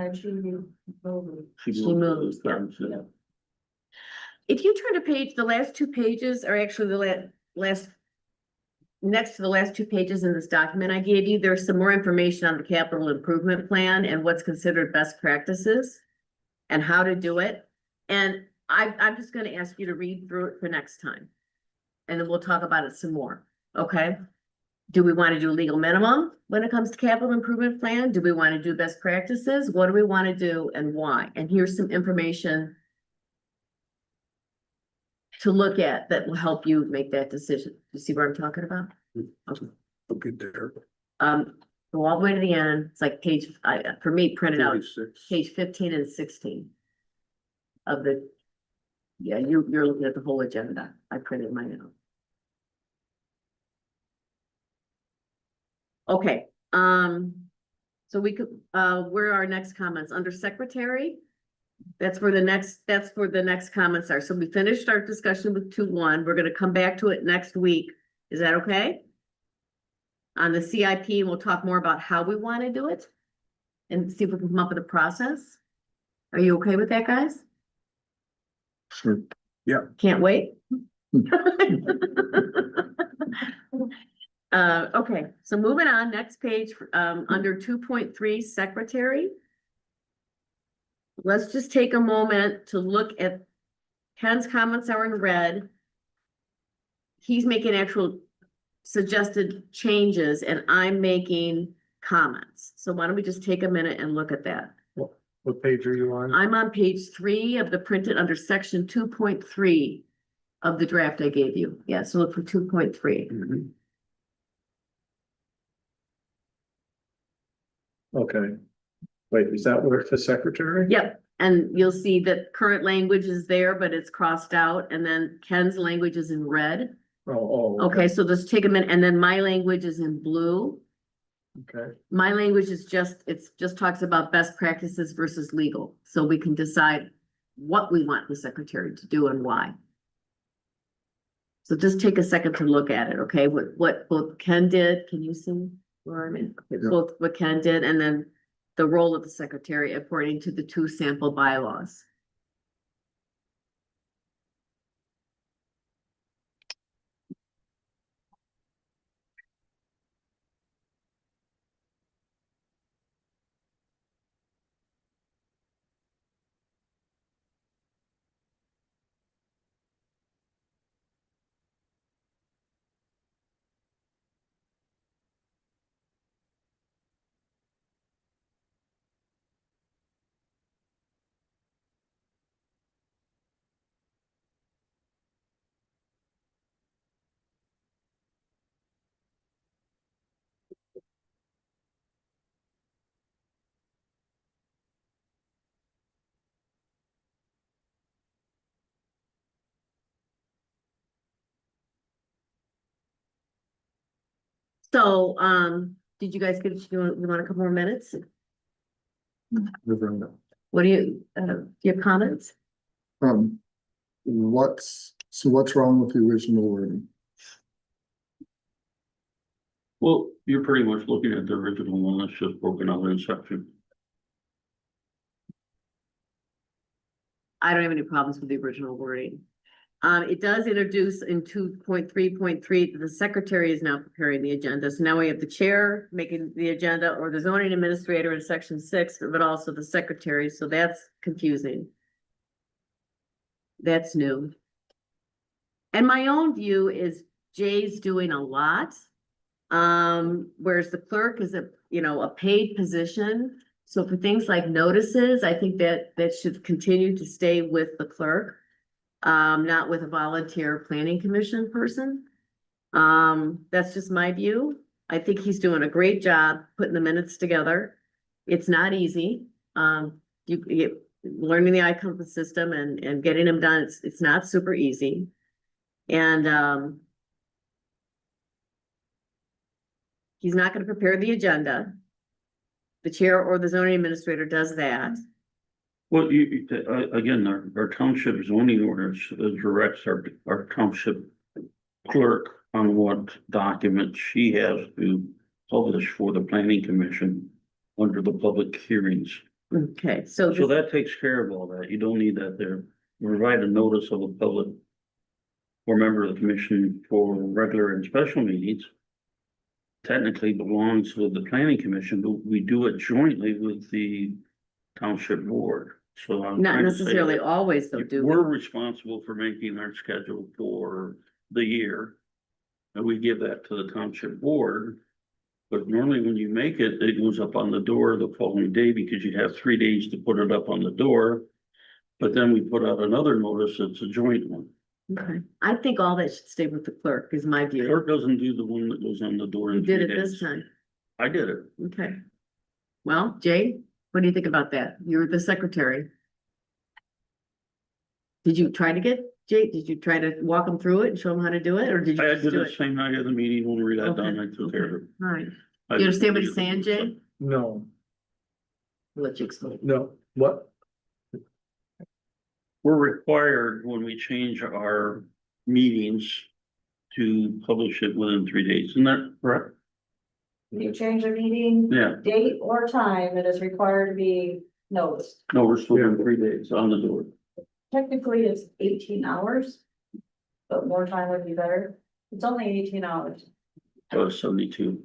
then she moved over. She moves, yeah. If you turn to page, the last two pages are actually the last. Next to the last two pages in this document I gave you, there's some more information on the capital improvement plan and what's considered best practices. And how to do it. And I'm just gonna ask you to read through it for next time. And then we'll talk about it some more, okay? Do we want to do legal minimum when it comes to capital improvement plan? Do we want to do best practices? What do we want to do and why? And here's some information to look at that will help you make that decision. You see what I'm talking about? Okay, there. Go all the way to the end. It's like page, for me, printed out, 46. page 15 and 16 of the, yeah, you're looking at the whole agenda. I printed mine out. Okay, so we could, where are our next comments? Under secretary? That's where the next comments are. So we finished our discussion with 2.1. We're gonna come back to it next week. Is that okay? On the CIP, we'll talk more about how we want to do it and see if we can come up with a process. Are you okay with that, guys? Sure. Yeah. Can't wait. Okay, so moving on, next page, under 2.3, secretary. Let's just take a moment to look at Ken's comments are in red. He's making actual suggested changes and I'm making comments. So why don't we just take a minute and look at that? What page are you on? I'm on page 3 of the printed under section 2.3 of the draft I gave you. Yeah, so look for 2.3. Mhm. Okay. Wait, is that where it's the secretary? Yep, and you'll see that current language is there, but it's crossed out, and then Ken's language is in red. Oh, Okay, so just take a minute, and then my language is in blue. okay. My language is just talks about best practices versus legal, so we can decide what we want the secretary to do and why. So just take a second to look at it, okay? What both Ken did, can you see where I'm in? Okay, Yeah. both what Ken did and then the role of the secretary according to the 2 sample bylaws. So, did you guys you want a couple more minutes? What do you have comments? What's wrong with the original wording? Well, you're pretty much looking at the original one that's just broken out in section. I don't have any problems with the original wording. It does introduce in 2.3.3, the secretary is now preparing the agenda. So now we have the chair making the agenda or the zoning administrator in section 6, but also the secretary. So that's confusing. That's new. And my own view is Jay's doing a lot. Whereas the clerk is a paid position. So for things like notices, I think that should continue to stay with the clerk. Not with a volunteer planning commission person. That's just my view. I think he's doing a great job putting the minutes together. It's not easy. Learning the iCompass system and getting them done, it's not super easy. And he's not going to prepare the agenda. The chair or the zoning administrator does that. Well, again, our township zoning orders directs our township clerk on what documents she has to publish for the planning commission under the public hearings Okay, so So this, that takes care of all that. You don't need that there. Provide a notice of a public or member of the commission for regular and special meetings. Technically belongs with the planning commission, but we do it jointly with the township board. So I'm not trying to say necessarily that always though, do we're we? responsible for making our schedule for the year. And we give that to the township board. But normally when you make it, it goes up on the door the following day because you have 3 days to put it up on the door. But then we put out another notice, it's a joint one. Okay, I think all that should stay with the clerk is my view. Clerk doesn't do the one that goes on the door You in did 3 it this days. time, I did it. okay. Well, Jay, what do you think about that? You're the secretary. Did you try to get, Jay, did you try to walk them through it and show them how to do it, or did you I just did do the it? same night of the meeting when we got done, I Okay, took care of it. All right, I you just understand what he's deleted saying, the Jay? No, I'll let you explain. no, what? We're required when we change our meetings to publish it within 3 days, isn't that correct? If you change a meeting Yeah, date or time, it is required to be noticed. no, we're still in 3 days on the door. Technically, it's 18 hours. But more time would be better. It's only 18 hours. So it's 72.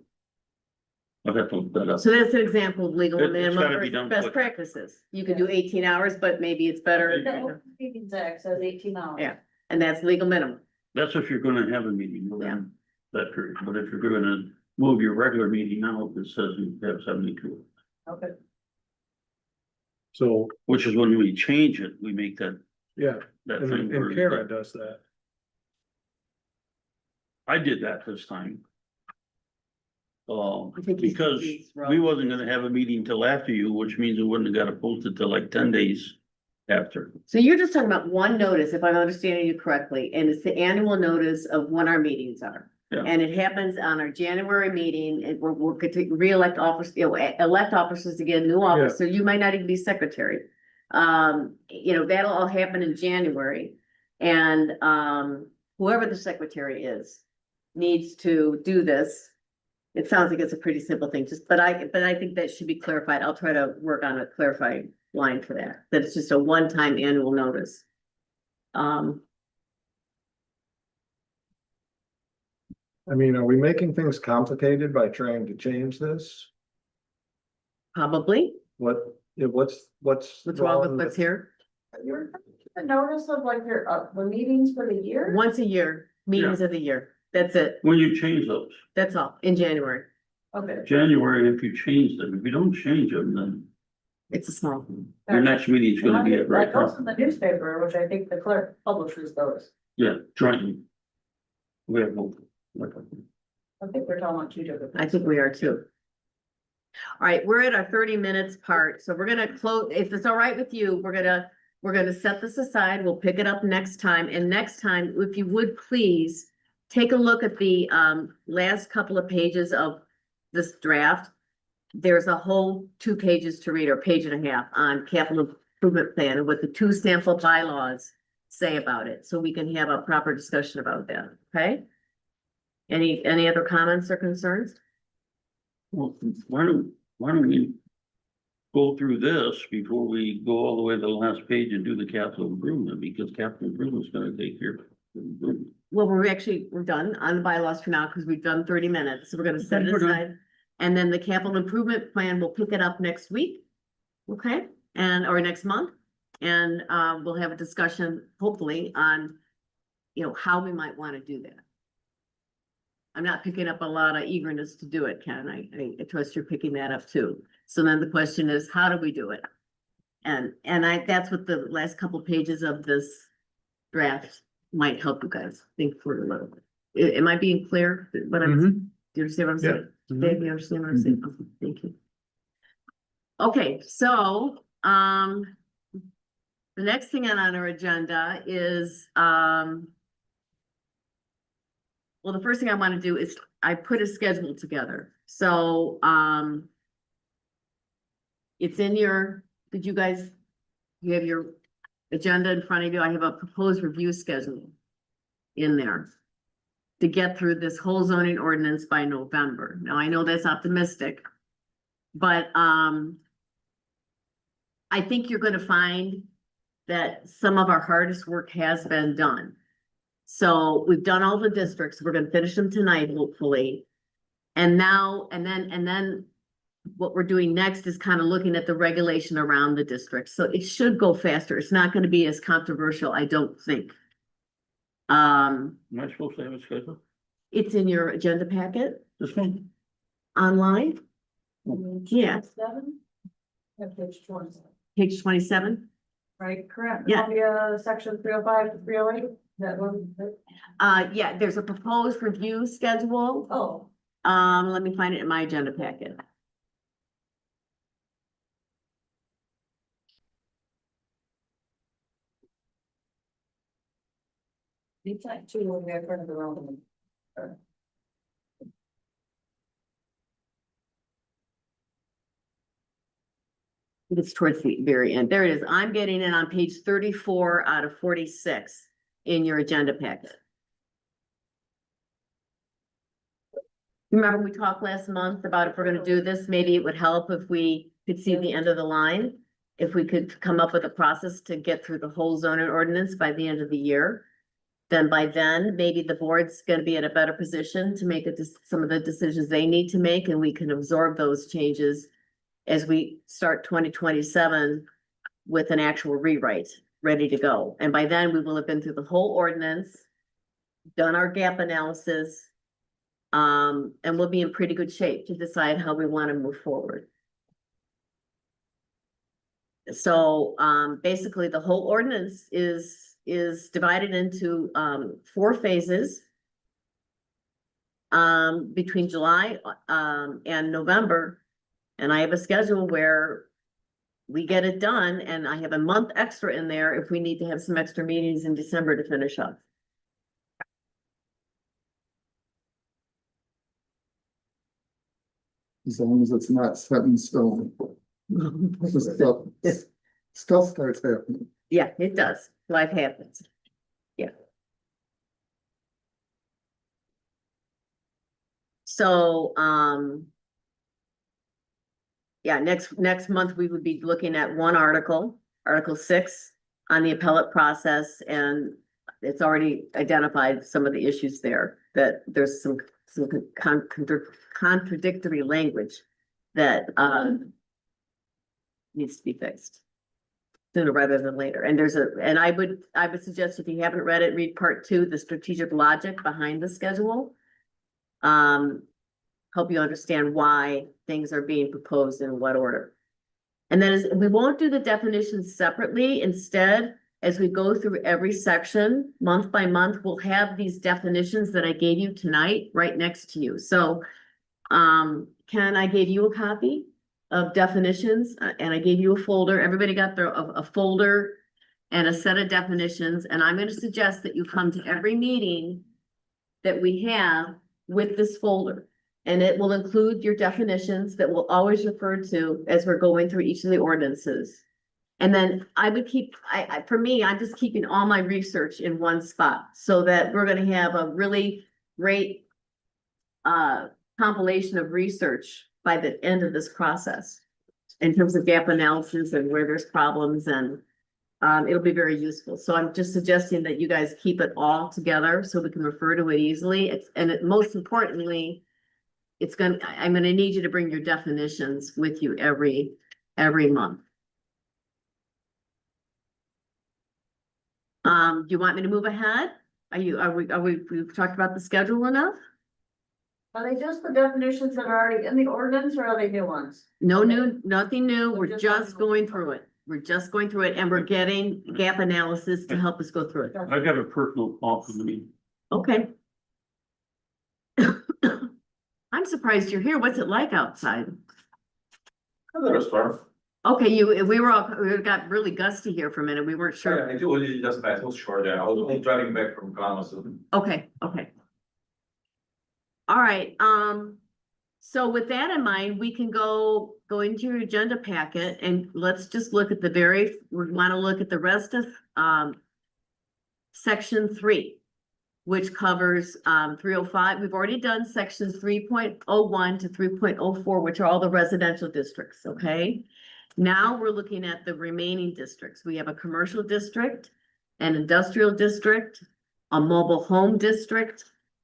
I'll have to look that up. So that's an example of legal It's minimum gotta be versus done best quick. practices. You can do 18 hours, but maybe it's better, The Open Meetings Act says 18 hours. Yeah. and that's legal minimum. That's if you're gonna have a meeting within that period, but if you're gonna move your regular meeting out, it says you have 72. Okay. So, Which is when we change it, we make that yeah, thing. and where- Kara does that. I did that this time. I think he's Because confused, Rob. we wasn't gonna have a meeting till after you, which means it wouldn't have got it posted till like 10 days after. So you're just talking about one notice, if I'm understanding you correctly, and it's the annual notice of when our meetings are. Yeah. And it happens on our January meeting, and we're going to re-elect officers, elect officers again, new officer, you might not even be secretary. That'll all happen in January. And, whoever the secretary is needs to do this. It sounds like it's a pretty simple thing, but I think that should be clarified. I'll try to work on a clarifying line for that it's just a one-time annual notice. I mean, are we making things complicated by trying to change this? Probably, What's what's wrong with what's here? You're the notice of like the meetings for the year? Once a year, meetings of the year. That's it. When you change those, That's all, in January. Okay. January, if you change them, if you don't change them, then It's a small. your next meeting is gonna be at right That goes now. in the newspaper, which I think the clerk publishes those. Yeah, jointly. We have no. I think we're talking about two different things. I think we are too. All right, we're at our 30 minutes part, so we're gonna close, if it's all right with you, we're gonna set this aside, we'll pick it up next time, and next time, if you would please. Take a look at the last couple of pages of this draft. There's a whole 2 pages to read, or page and a half, on capital improvement plan and what the 2 sample bylaws say about it, so we can have a proper discussion about that, okay? Any other comments or concerns? Well, why don't we go through this before we go all the way to the last page and do the capital improvement, because capital improvement is gonna take care of it. Well, we're done on the bylaws for now, because we've done 30 minutes, so we're gonna set it We're done. aside. And then the capital improvement plan, we'll pick it up next week. Okay, or next month, and we'll have a discussion, hopefully, on. How we might wanna do that. I'm not picking up a lot of eagerness to do it, Ken, I trust you're picking that up too. So then the question is, how do we do it? And that's what the last couple pages of this draft might help you guys think through a little bit. Am I being clear? What I'm, do you understand what I'm saying? Dave, you understand what I'm saying? Okay, thank you. Okay, so, the next thing on our agenda is, well, the first thing I want to do is I put a schedule together. So, it's in did you guys, you have your agenda in front of you? I have a proposed review schedule in there to get through this whole zoning ordinance by November. Now, I know that's optimistic, but, I think you're gonna find that some of our hardest work has been done. So we've done all the districts, we're gonna finish them tonight, hopefully. And now, and then what we're doing next is kind of looking at the regulation around the district, so it should go faster, it's not gonna be as controversial, I don't think. Am I supposed to have a schedule? It's in your agenda packet This one? online, Yeah. 7? Yeah, page 27. page 27. Right, correct. Yeah. Columbia, section 305 to 308, that one. Yeah, there's a proposed review schedule. Oh, Let me find it in my agenda packet. it's like 2 when we have front of the road. It's towards the very end. There it is. I'm getting it on page 34 out of 46 in your agenda packet. Remember we talked last month about if we're gonna do this, maybe it would help if we could see the end of the line. If we could come up with a process to get through the whole zoning ordinance by the end of the year. Then by then, maybe the board's gonna be in a better position to make some of the decisions they need to make, and we can absorb those changes as we start 2027 with an actual rewrite ready to go. And by then, we will have been through the whole ordinance, done our gap analysis, and we'll be in pretty good shape to decide how we want to move forward. So, basically, the whole ordinance is divided into, 4 phases. Between July, and November. And I have a schedule where we get it done, and I have a month extra in there if we need to have some extra meetings in December to finish up. As long as it's not set in stone. Stuff stuff starts happening. Yeah, it does. Life happens. Yeah. So, yeah, next month, we would be looking at one article, Article 6, on the appellate process, and it's already identified some of the issues there, that there's some contradictory language that, needs to be fixed sooner rather than later. And and I would suggest, if you haven't read it, read part 2, the strategic logic behind the schedule. Help you understand why things are being proposed in what order. And then we won't do the definitions separately. Instead, as we go through every section, month by month, we'll have these definitions that I gave you tonight right next to you. So, Ken, I gave you a copy of definitions, and I gave you a folder. Everybody got a folder and a set of definitions, and I'm going to suggest that you come to every meeting that we have with this folder. And it will include your definitions that we'll always refer to as we're going through each of the ordinances. And then I would keep, for me, I'm just keeping all my research in one spot, so that we're gonna have a really great compilation of research by the end of this process, in terms of gap analysis and where there's problems, and it'll be very useful. So I'm just suggesting that you guys keep it all together so we can refer to it easily. Most importantly, I'm gonna need you to bring your definitions with you every month. Do you want me to move ahead? We've talked about the schedule enough? Are they just the definitions that are already in the ordinance, or are they new ones? Nothing new. We're We're just just going going through it. We're just going through it, and we're getting gap analysis to help us go through it. I got a personal call from me. Okay. I'm surprised you're here. What's it like outside? Okay, we got really gusty here for a minute. We weren't sure. Yeah, it just passed, it was short, yeah, I was only driving back from Ghana, so. Okay. All right, so with that in mind, we can go into your agenda packet, and let's just look at we wanna look at the rest of, section 3, which covers, 305. We've already done sections 3.01 to 3.04, which are all the residential districts, okay? Now we're looking at the remaining districts. We have a commercial district, an industrial district, a mobile home district,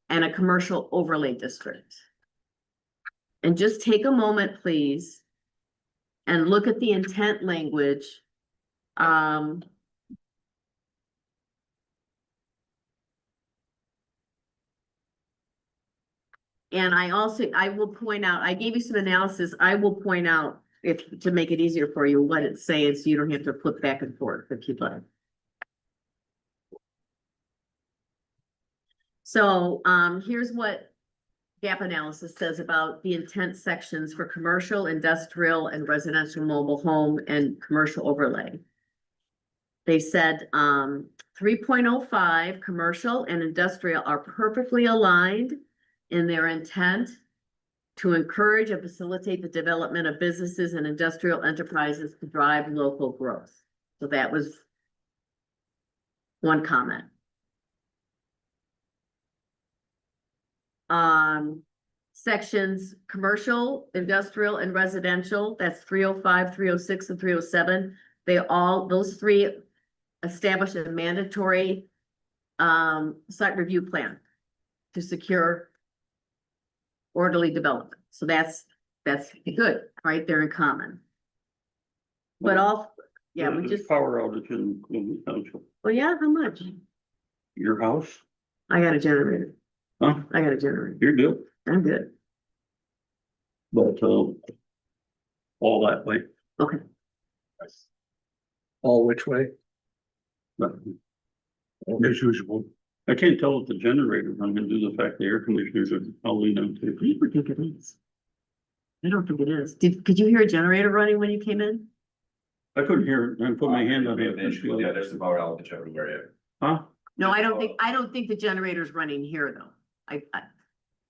and a commercial overlay district. And just take a moment, please, and look at the intent language. And I will point out, I gave you some analysis, I will point out if, to make it easier for you, what it's saying, so you don't have to flip back and forth if you'd like. So, here's what gap analysis says about the intent sections for commercial, industrial, and residential mobile home and commercial overlay. They said, 3.05, commercial and industrial are perfectly aligned in their intent to encourage and facilitate the development of businesses and industrial enterprises to drive local growth. So that was one comment. Sections, commercial, industrial, and residential, that's 305, 306, and 307. Those three establish a mandatory site review plan to secure orderly development. So that's good, right? They're in common. But we There's just, power outage in the township. well, yeah, how much? Your house? I got a generator. Huh? I got a generator. You're good, I'm good. but, all that way. Okay. All which way? But as usual. I can't tell if the generator running due to the fact the air conditioners are probably down too. I don't think it is. I don't think it is. Could you hear a generator running when you came in? I couldn't hear it. I put my hand on We have an it. issue, yeah, there's a power outage everywhere, yeah. Huh? No, I don't think the generator's running here though.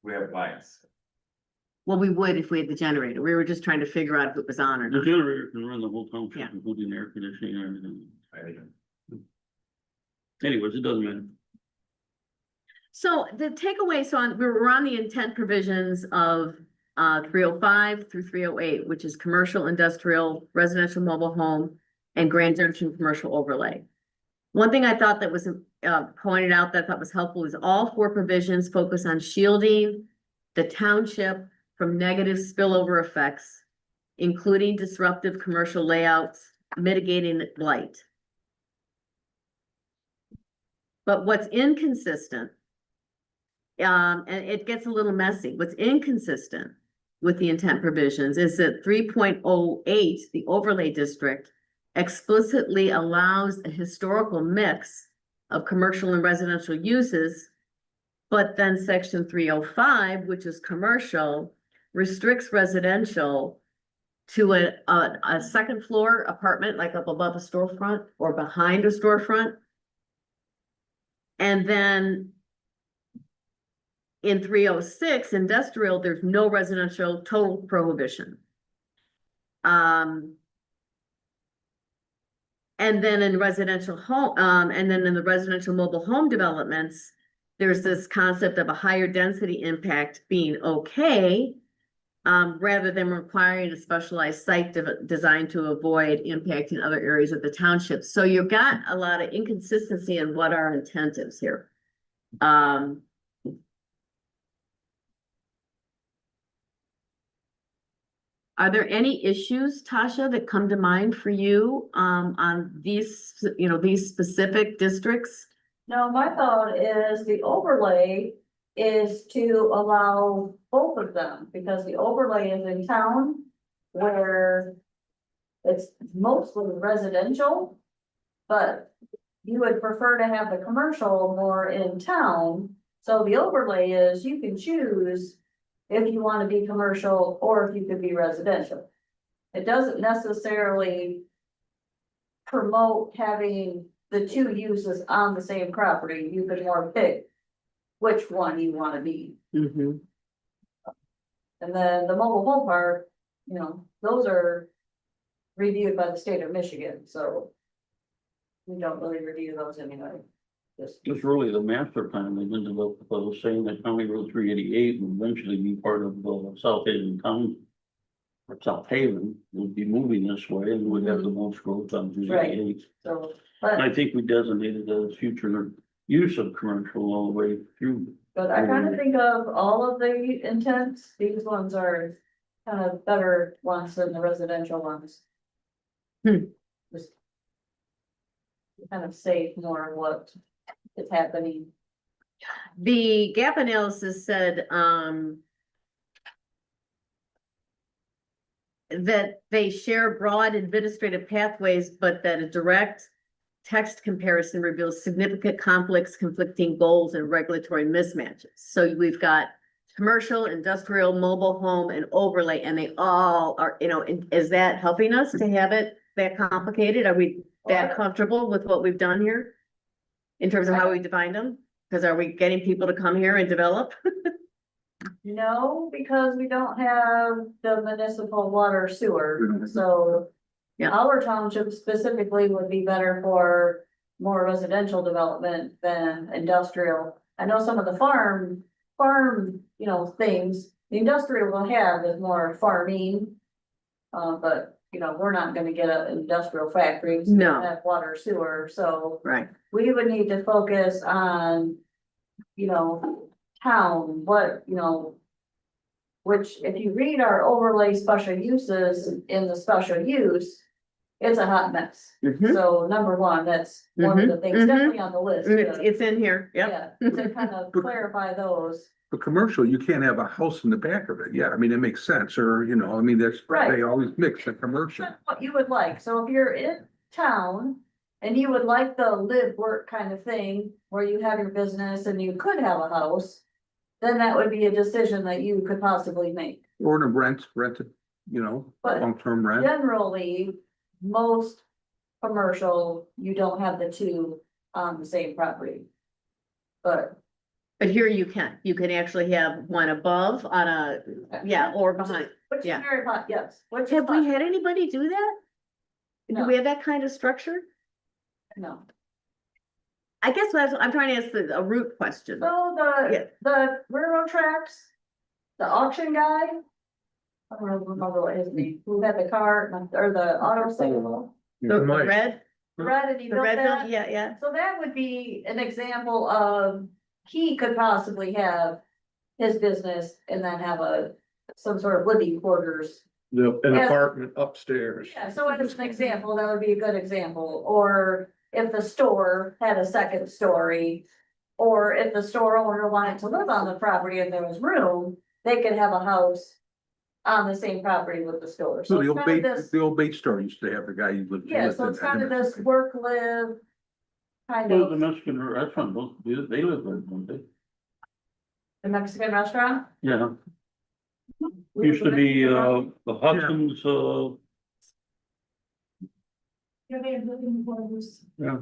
We have lines. Well, we would if we had the generator. We were just trying to figure out if it was on or The not. generator can run the whole Yeah. township, including air conditioning and everything. I think. Anyways, it doesn't matter. So the takeaway, we're on the intent provisions of 305 through 308, which is commercial, industrial, residential mobile home, and Grand Junction commercial overlay. One thing I thought that was pointed out that I thought was helpful is all four provisions focus on shielding the township from negative spillover effects, including disruptive commercial layouts, mitigating blight. But what's inconsistent, and it gets a little messy, what's inconsistent with the intent provisions is that 3.08, the overlay district, explicitly allows a historical mix of commercial and residential uses. But then section 305, which is commercial, restricts residential to a second floor apartment, like up above a storefront or behind a storefront. And then in 306 industrial, there's no residential, total prohibition. And then in residential home, and then in the residential mobile home developments, there's this concept of a higher density impact being okay, rather than requiring a specialized site designed to avoid impacting other areas of the township. So you've got a lot of inconsistency in what our intent is here. Are there any issues, Tasha, that come to mind for you, on these, these specific districts? No, my thought is the overlay is to allow both of them, because the overlay is in town where it's mostly residential, but you would prefer to have the commercial more in town. So the overlay is you can choose if you want to be commercial or if you could be residential. It doesn't necessarily promote having the two uses on the same property. You could more pick which one you want to be. Mm-hmm. And then the mobile home park, those are reviewed by the state of Michigan, so we don't really review those anyway. It's really the master plan they've been developed, but was saying that County Road 388 will eventually be part of the South Haven Town South Haven would be moving this way and would have the most growth on the Right. 88. So, And but, I think we designated as future use of commercial all the way through. but I kind of think of all of the intents, these ones are kind of better ones than the residential ones. Hmm. Just kind of say more what is happening. The gap analysis said, that they share broad administrative pathways, but that a direct text comparison reveals significant conflicts, conflicting goals, and regulatory mismatches. So we've got commercial, industrial, mobile home, and overlay, and they all are, is that helping us to have it that complicated? Are we that comfortable with what we've done here? In terms of how we defined them? Because are we getting people to come here and develop? No, because we don't have the municipal water sewer, so. Yeah. Our township specifically would be better for more residential development than industrial. I know some of the farm, things, the industrial will have is more farming. But, we're not gonna get an industrial factory. No. Have water sewer, so Right. we would need to focus on, town, which if you read our overlay special uses in the special use, it's a hot mess. Mhm. So number one, that's one of the things Mhm. definitely on the list. It's in here, yep. Yeah, to kind of clarify those. For commercial, you can't have a house in the back of it. Yeah, I mean, it makes sense, or, that's, Right. they always mix the commercial. What you would like, so if you're in town and you would like the live work kind of thing, where you have your business and you could have a house. Then that would be a decision that you could possibly make. Or to rented, But long-term rent. generally, most commercial, you don't have the two on the same property. But. But here you can actually have one above on a, yeah, or behind. Which is yeah. very hot, yes. Which is Have we fine. had anybody do that? Do No. we have that kind of structure? No. I guess I'm trying to ask a root question. So Yeah. the railroad tracks, the auction guy. I don't remember what his name, who had the car or the auto sale, The Mike. red, red, and he the built red, that. yeah, yeah. So that would be an example of, he could possibly have his business and then have some sort of living quarters. An Yeah. apartment upstairs. Yeah, so as an example, that would be a good example, or if the store had a second story. Or if the store owner wanted to live on the property and there was room, they could have a house on the same property with the store, So so the it's old kind of bait, this, the old bait store used to have the guy who lived. yeah, lived so in it's that. kind of this work, live. Kind Well, the of, Mexican restaurant, they live there, don't they? the Mexican restaurant. Yeah, used to be, the Hudson's, Yeah, they have living quarters. yeah.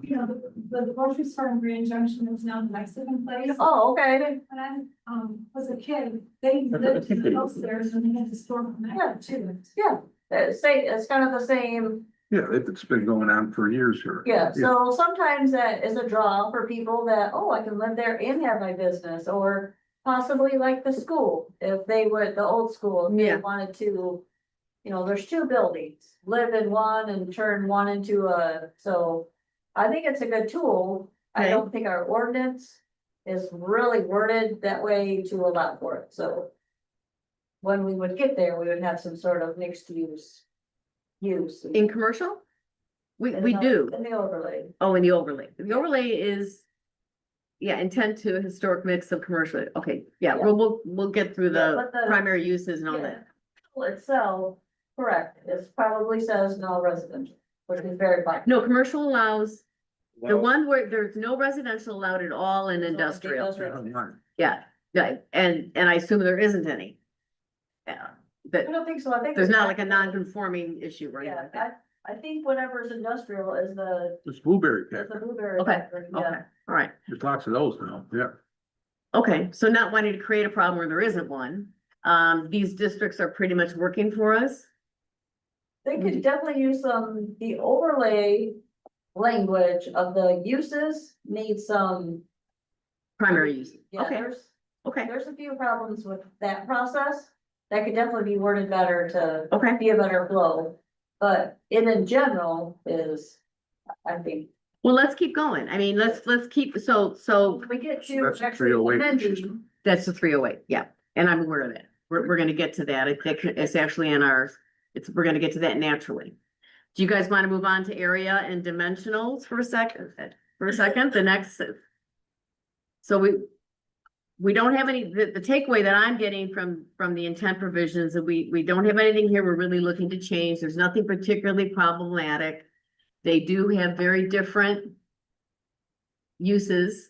The grocery store in Grand Junction is now the Mexican place. Oh, okay, When I, was a kid, they lived think they- upstairs and they had the store from Yeah. that too. yeah, it's kind of the same. Yeah, it's been going on for years here. Yeah, so sometimes that is a draw for people that, oh, I can live there and have my business, or possibly like the school, if they would, the old school, if they Yeah. wanted to. There's two buildings, live in one and turn one into so I think it's a good tool. I Okay. don't think our ordinance is really worded that way to allow for it, so. When we would get there, we would have some sort of mixed use. In commercial? We In the- do. In the overlay. Oh, in the overlay. The overlay is. Yeah, intent to historic mix of commercial. Okay, yeah, Yeah. we'll get through Yeah, the but the- primary uses and all Yeah. that. Itself, correct, it probably says no residential, which is very fine. No, commercial allows, the Well, one where there's no residential allowed at all in industrial. Yeah, right, and I assume there isn't any. Yeah, I but don't think so, I think. there's it's not like a not- non-conforming issue or anything Yeah, like that. I think whatever's industrial is the, This blueberry is pack, the blueberry. Okay, factory, Okay, yeah. all right, there's lots of those now, yeah. okay, so not wanting to create a problem where there isn't one. These districts are pretty much working for us. They could definitely use the overlay language of the uses needs some. Primary use, Yeah, okay, there's okay, a few problems with that process. that could definitely be worded better to Okay, be a better flow. But in general is, I think, well, let's keep going. I mean, let's keep, so when we get to That's actually 308. amending. that's the 308, yeah, and I'm aware of that. We're gonna get to that. It's actually in our, we're gonna get to that naturally. Do you guys want to move on to area and dimensionals for a second? The next. So we don't have any, the takeaway that I'm getting from the intent provisions, that we don't have anything here we're really looking to change. There's nothing particularly problematic. They do have very different uses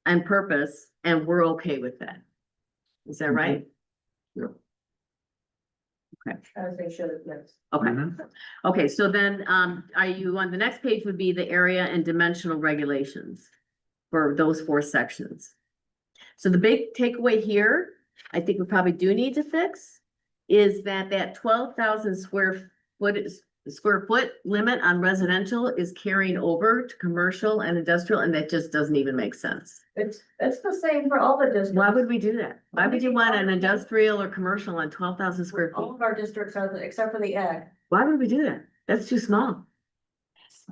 and purpose, and we're okay with that. Is that right? As they should, yes. Okay, Mhm. okay, so then, are you on the next page would be the area and dimensional regulations for those 4 sections. So the big takeaway here, I think we probably do need to fix, is that 12,000 square foot limit on residential is carrying over to commercial and industrial, and that just doesn't even make sense. It's the same for all the districts. Why would we do that? Why would you want an industrial or commercial on 12,000 square All feet? of our districts are, except for the ag. Why would we do that? That's too small.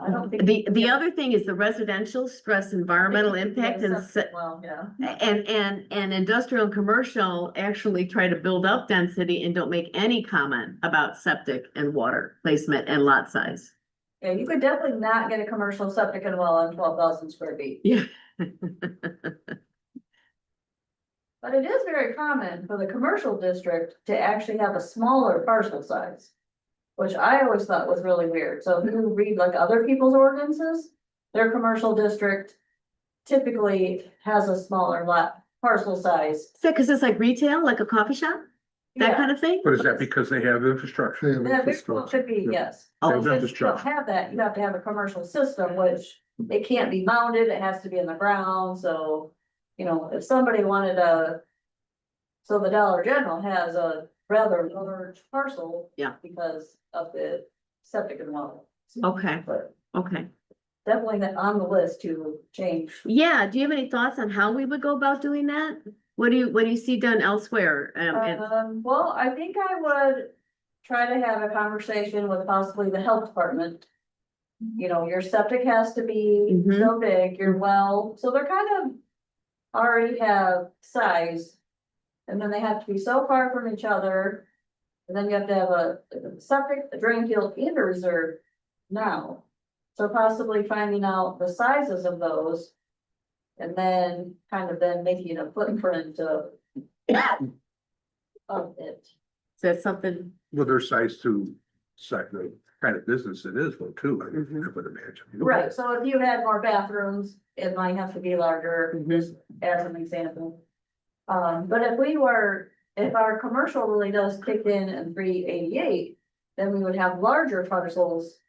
I don't think. The other thing is the residential stress environmental impact and Well, yeah. and industrial and commercial actually try to build up density and don't make any comment about septic and water placement and lot size. Yeah, you could definitely not get a commercial septic and well on 12,000 square feet. Yeah. But it is very common for the commercial district to actually have a smaller parcel size. Which I always thought was really weird. So if you read like other people's ordinances, their commercial district typically has a smaller lot parcel size. Is that because it's like retail, like a coffee shop, that kind of thing? But is that because they have infrastructure? They have Yeah, this infrastructure. could be, Yeah. yes. Oh. They have Since you don't infrastructure. have that, you have to have a commercial system, which it can't be mounted, it has to be in the ground, so. You know, if somebody wanted so the Dollar General has a rather large parcel. Yeah. Because of the septic and well. Okay, But okay. definitely that on the list to change. Yeah, do you have any thoughts on how we would go about doing that? What do you see done elsewhere? Well, I think I would try to have a conversation with possibly the health department. You know, your septic has to be Mhm. so big, your well, so they're kind of already have size. And then they have to be so far from each other. And then you have to have a septic, a drain field, and a reserve now. So possibly finding out the sizes of those. And then kind of then making a footprint of it. Is that something? Well, their size to the kind of business it is, though, too, Mhm. I would imagine. Right, so if you had more bathrooms, it might have to be larger, Mhm. just as an example. But if our commercial really does kick in 388, then we would have larger parcels.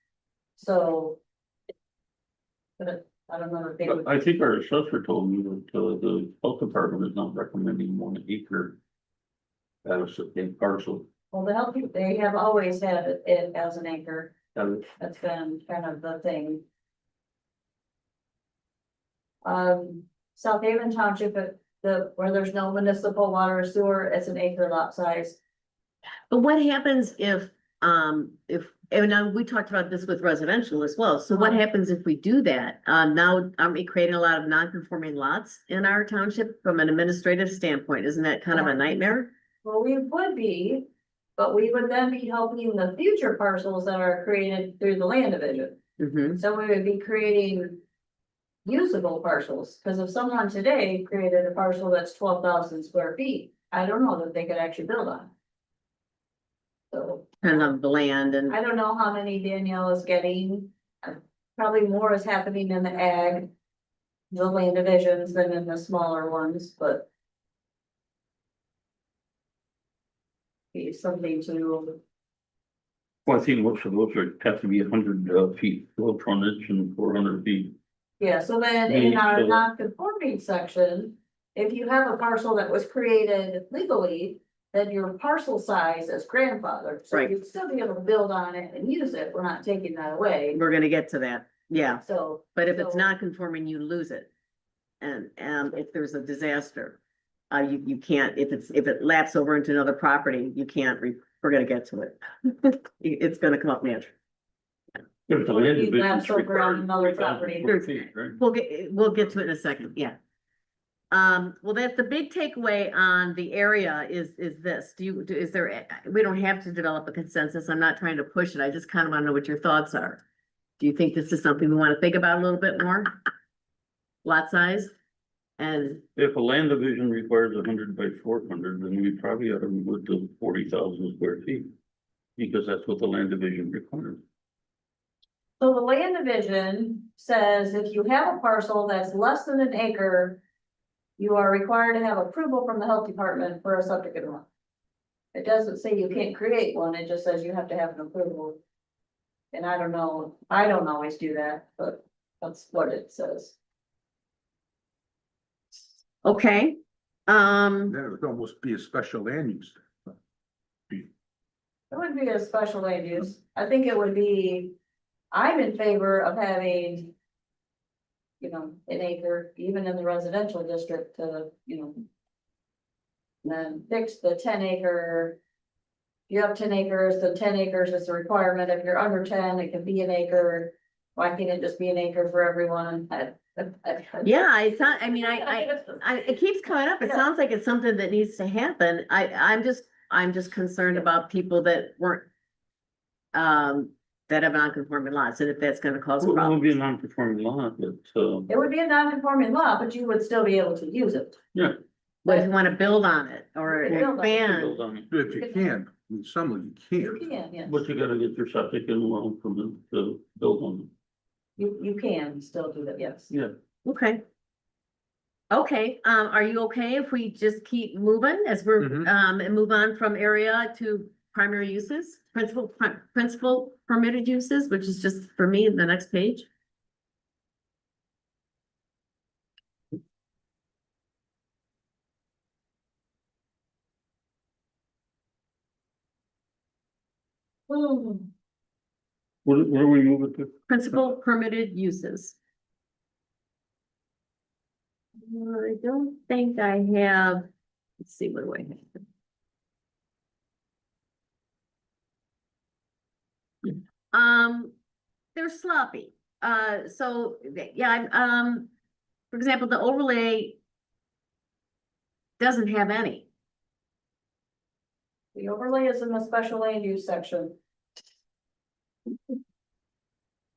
So. But I don't know if they would, But I think our assessor told me that the health department is not recommending 1 acre. As a parcel. well, the health, they have always had it as an anchor, And that's been kind of the thing. South Haven Township, where there's no municipal water or sewer, it's an acre lot size. But what happens if, and now we talked about this with residential as well, so what happens if we do that? Now, aren't we creating a lot of non-conforming lots in our township from an administrative standpoint? Isn't that kind of a nightmare? Well, we would be, but we would then be helping the future parcels that are created through the land division. Mm-hmm, So we would be creating usable parcels, because if someone today created a parcel that's 12,000 square feet, I don't know that they could actually build on. So depends on the land and, I don't know how many Danielle is getting. Probably more is happening in the ag, the land divisions than in the smaller ones, but. Be something to, well, I think most of those have to be 100 feet road frontage and 400 feet. yeah, so then in our So- non-conforming section, if you have a parcel that was created legally. Then your parcel size is grandfathered, so Right. you'd still be able to build on it and use it, we're not taking that away, we're gonna get to that, yeah. so. But if it's So- not conforming, you lose it. And if there's a disaster. you can't, if it laps over into another property, you can't, we're gonna get to it. It's gonna come up naturally. If the Or land if you division's lapse over on required another 3,000 property. square feet, right? We'll get to it in a second, yeah. Well, that's the big takeaway on the area is this, is there, we don't have to develop a consensus, I'm not trying to push it, I just kind of wanna know what your thoughts are. Do you think this is something we wanna think about a little bit more? Lot size? And, If a land division requires 100 by 400, then we probably ought to move to 40,000 square feet. Because that's what the land division requires. So the land division says if you have a parcel that's less than an acre, you are required to have approval from the health department for a septic one. It doesn't say you can't create one, it just says you have to have an approval. And I don't know, I don't always do that, but that's what it says. okay, That would almost be a special land use. It wouldn't be a special land use, I think it would be, I'm in favor of having. You know, an acre, even in the residential district to, you know. Then fix the 10 acre. If you have 10 acres, the 10 acres is the requirement, if you're under 10, it can be an acre. Why can't it just be an acre for everyone? yeah, it's not, I mean, it keeps coming up, it Yeah. sounds like it's something that needs to happen, I'm just concerned about people that weren't. That have non-conforming lots, and if that's gonna cause Well, it problems. would be a non-conforming lot, but, It would be a non-conforming lot, but you would still be able to use it. yeah. But if you wanna build on it or You can build on it. expand, Build on it. If you can, I mean, some of you You can't. can, yes, But you gotta get your septic and well from the build on you can still do that, yes. it. Yeah. okay. Okay, are you okay if we just keep moving as we're, Mhm. and move on from area to primary uses? Principal permitted uses, which is just for me in the next page. Where do we move it to? Principal permitted uses. I don't think I have, let's see, what do I have? They're sloppy. So, yeah, for example, the overlay doesn't have any, The overlay is in the special land use section.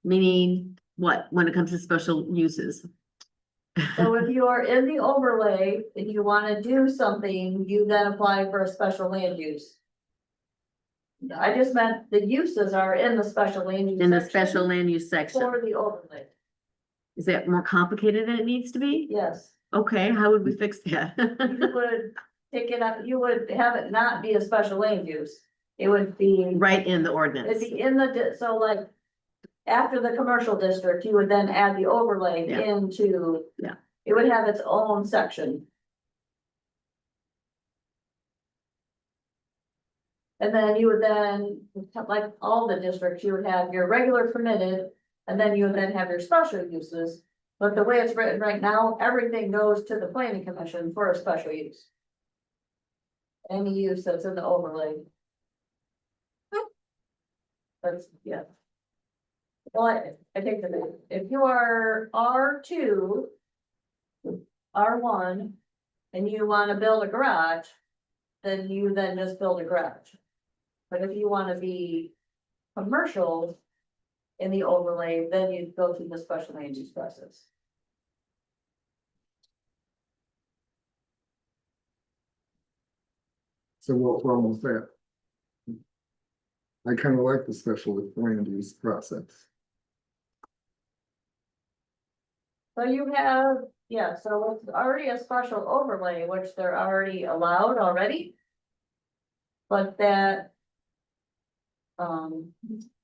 meaning what, when it comes to special uses? So if you are in the overlay and you wanna do something, you then apply for a special land use. I just meant the uses are in the special land use. In the section special land use section. For the overlay, Is that more complicated than it needs to be? yes. Okay, how would we fix that? You would take it up, you would have it not be a special land use. It would be. Right in the It'd ordinance. be in so like. After the commercial district, you would then add the overlay Yeah. into. Yeah. It would have its own section. And then you would then, like all the districts, you would have your regular permitted, and then you would then have your special uses. But the way it's written right now, everything goes to the planning commission for a special use. Any use that's in the overlay. That's, yeah. Well, I think that if you are R2. R1, and you wanna build a garage, then you then just build a garage. But if you wanna be commercial in the overlay, then you go through the special land use process. So what's wrong with that? I kind of like the special land use process. So you have, yeah, so it's already a special overlay, which they're already allowed already. But that.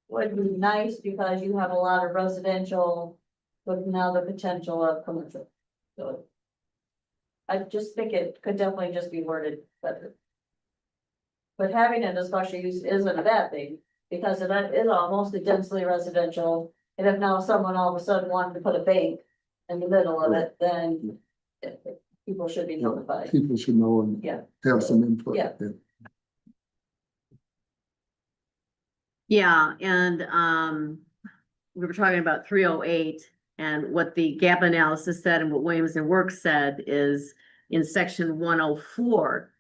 Would be nice because you have a lot of residential, with now the potential of commercial. So. I just think it could definitely just be worded better. But having it as special use isn't a bad thing, because it is almost densely residential, and if now someone all of a sudden wanted to put a bank in the middle of it, then. people should be notified. People should know and Yeah, have some input. Yeah. Yeah, and, we were talking about 308 and what the gap analysis said and what Williams and Works said is in section 104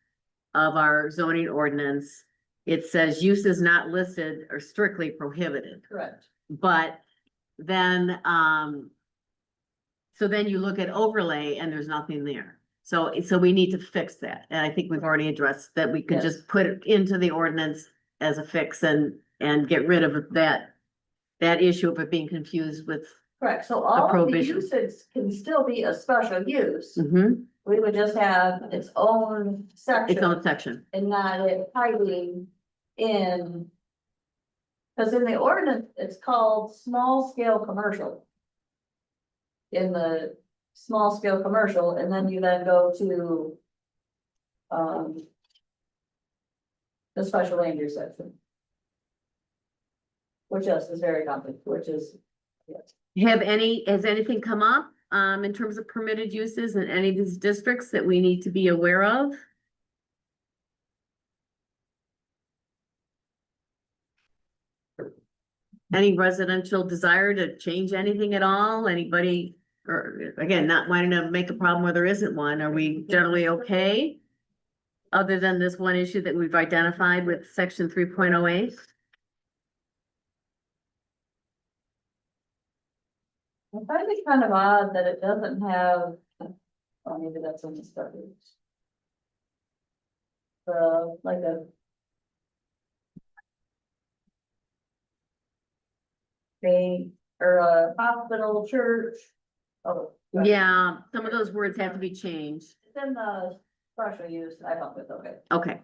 of our zoning ordinance, it says uses not listed are strictly prohibited. correct. But then, so then you look at overlay and there's nothing there. So we need to fix that. And I think we've already addressed that we could Yes. just put it into the ordinance as a fix and get rid of that issue of it being confused with. Correct, so all of the prohibition. uses can still be a special use. Mhm, We would just have its own its own section section. and not it hiding in. Cause in the ordinance, it's called small scale commercial. In the small scale commercial, and then you then go to. The special land use section. Which is very common, which is, yes. Has anything come up, in terms of permitted uses in any of these districts that we need to be aware of? Any residential desire to change anything at all? Anybody, or again, not wanting to make a problem where there isn't one? Are we generally okay? Other than this one issue that we've identified with section 3.08? I find it kind of odd that it doesn't have, oh, maybe that's in the studies. Like a. Or a hospital, church. Oh. right. Yeah, some of those words have to be changed. It's in the special use, I thought it's okay. Okay.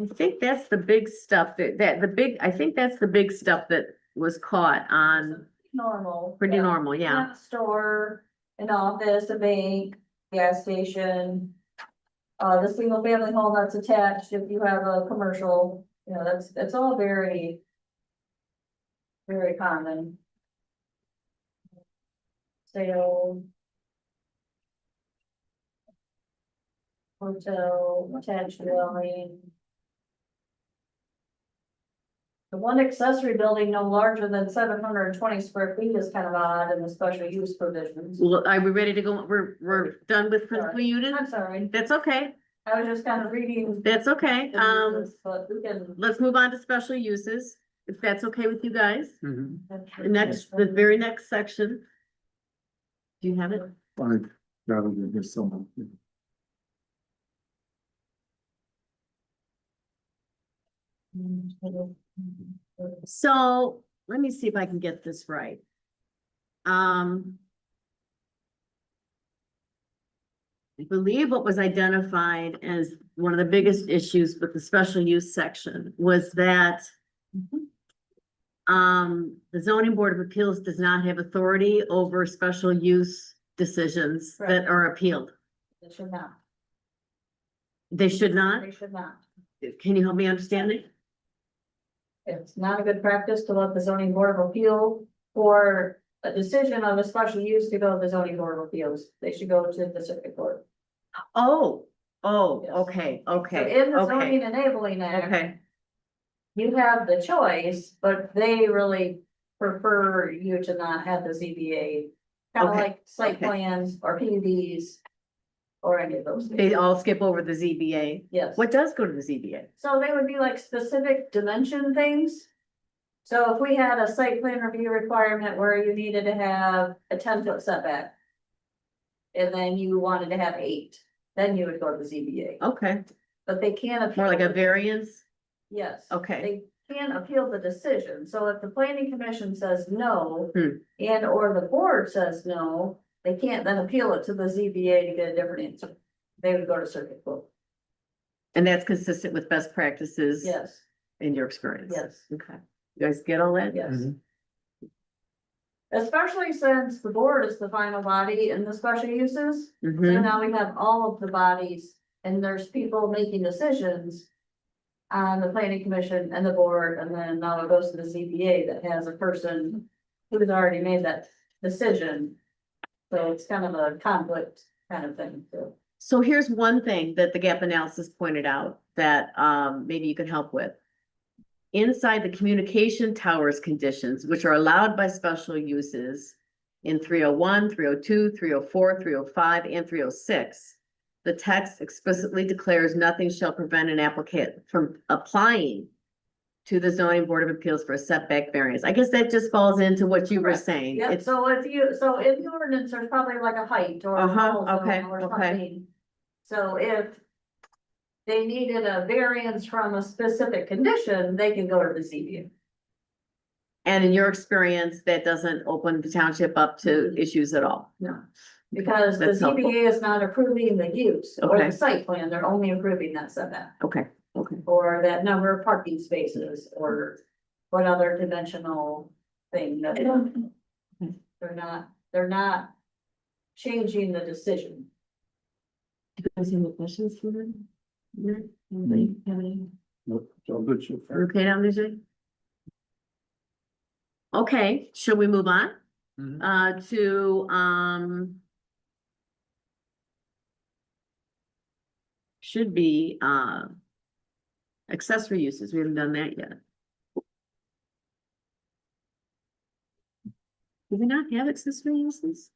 I think that's the big stuff I think that's the big stuff that was caught on, Normal. pretty yeah. normal, yeah. Store, an office, a bank, gas station. The single family home that's attached, if you have a commercial, you know, that's all very. Very common. Sale. Hotel, attached dwelling. The one accessory building no larger than 720 square feet is kind of odd in the special use provisions. Well, are we ready to go? We're done with principal unit? I'm sorry, That's okay. I was just kind of reading. That's okay. But we can. Let's move on to special uses, if that's okay with you guys. Mhm. The very next section. Do you have it? I rather than just someone. So let me see if I can get this right. I believe what was identified as one of the biggest issues with the special use section was that the zoning board of appeals does not have authority over special use decisions that Correct. are appealed. They should not, They should not? they should not. Can you help me understand it? It's not a good practice to let the zoning board of appeal for a decision of a special use to go to the zoning board of appeals. They should go to the circuit court. Oh, Yes. okay, So okay, in the okay, zoning enabling act, okay. you have the choice, but they really prefer you to not have the ZBA. Kind of Okay, like site okay. plans or PUDs or any of those They things. all skip over the ZBA. Yes. What does go to the ZBA? So they would be like specific dimension things. So if we had a site plan review requirement where you needed to have a 10-foot setback. And then you wanted to have 8, then you would go to the ZBA, Okay, but they can't. appeal more like a the- variance? Yes. Okay. They can appeal the decision, so if the planning commission says no. Hmm. And or the board says no, they can't then appeal it to the ZBA to get a different answer. They would go to circuit court, And that's consistent with best practices? yes, In your experience? yes, Okay, you guys get all that? yes. Mhm. Especially since the board is the final body in the special uses, so Mhm. now we have all of the bodies, and there's people making decisions. On the planning commission and the board, and then now it goes to the ZBA that has a person who's already made that decision. So it's kind of a conflict kind of thing, so. So here's one thing that the gap analysis pointed out that maybe you could help with. Inside the communication towers conditions, which are allowed by special uses in 301, 302, 304, 305, and 306. The text explicitly declares nothing shall prevent an applicant from applying to the zoning board of appeals for a setback variance. I guess that just falls into what you were Correct. saying. Yeah, It's, so if you, so in the ordinance, there's probably like a height or a Uh-huh, wall zone okay, or okay. something. So if they needed a variance from a specific condition, they can go to the ZBA. and in your experience, that doesn't open the township up to issues at all. No, because the That's helpful. ZBA is not approving the use or Okay. the site plan, they're only approving that setback. Okay, okay. Or that number of parking spaces, or what other dimensional thing that. They're not changing the decision. Do you guys have any questions for them? No? Anybody have any? Nope, it's all good so far. Okay, now, Vijay? Okay, shall we move on? Mhm. To, should be, accessory uses. We haven't done that yet. Do we not have accessory uses?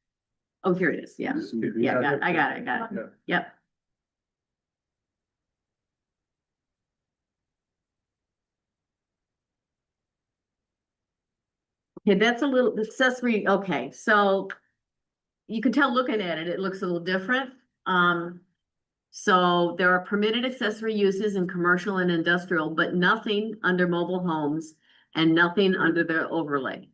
Oh, here it is. Yeah, yeah, I got it. Yeah. Yep. Okay, that's a little accessory, okay, so you can tell looking at it, it looks a little different. So there are permitted accessory uses in commercial and industrial, but nothing under mobile homes and nothing under the overlay.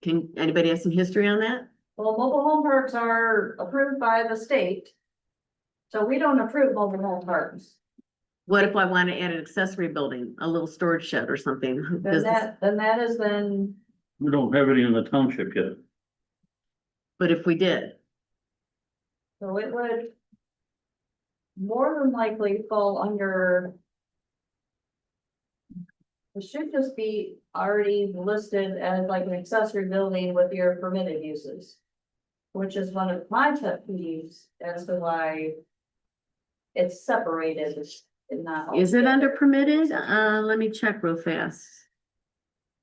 Can anybody have some history on that? Well, mobile home parks are approved by the state. So we don't approve mobile home parks. What if I want to add an accessory building, a little storage shed or something? Then Does this- then that is then, We don't have any in the township yet. But if we did, so it would. More than likely fall under. It should just be already listed as like an accessory building with your permitted uses. Which is one of my pet peeves as to why. It's separated and not. is it altogether. under permitted? Let me check real fast.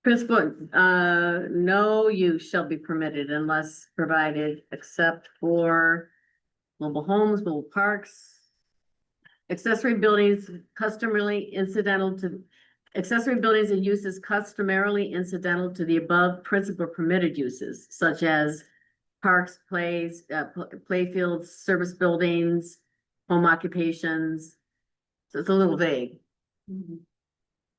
Principal, no use shall be permitted unless provided except for mobile homes, mobile parks. Accessory buildings customarily incidental to, accessory buildings and uses customarily incidental to the above principal permitted uses such as parks, plays, playfields, service buildings, home occupations. So it's a little vague. Mhm.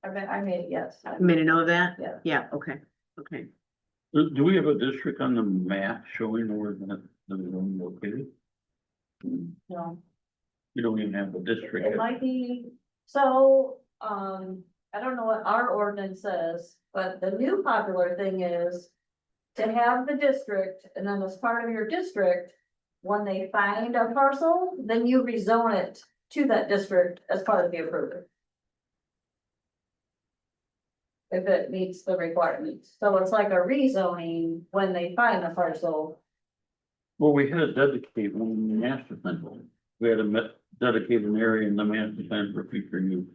I mean, yes. You made a note of that? Yeah. Yeah, okay, okay. Do we have a district on the map showing where the room located? No. You don't even have a district. It yet. might be, so, I don't know what our ordinance says, but the new popular thing is. To have the district, and then as part of your district, when they find a parcel, then you rezone it to that district as part of the approval. If it meets the requirements, so it's like a rezoning when they find the parcel. Well, we had to dedicate one in the master plan. We had to dedicate an area in the master plan for future use.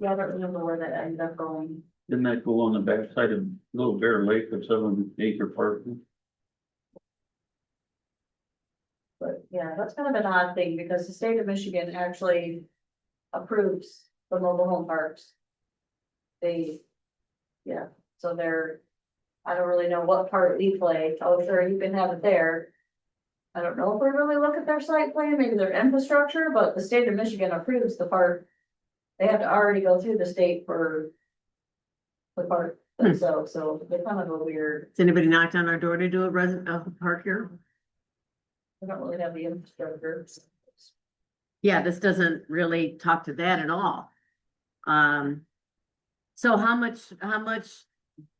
Yeah, I don't remember where that ended up going. Didn't that go on the backside of Little Bear Lake, the 7-acre parcel? But yeah, that's kind of an odd thing because the state of Michigan actually approves the mobile home parks. They, yeah, so they're, I don't really know what part we play. Oh, sure, you can have it there. I don't know if we really look at their site plan, maybe their infrastructure, but the state of Michigan approves the part. They have to already go through the state for the part themselves, so they're kind of a weird, Has anybody knocked on our door to do a park here? they don't really have the infrastructure. Yeah, this doesn't really talk to that at all. So how much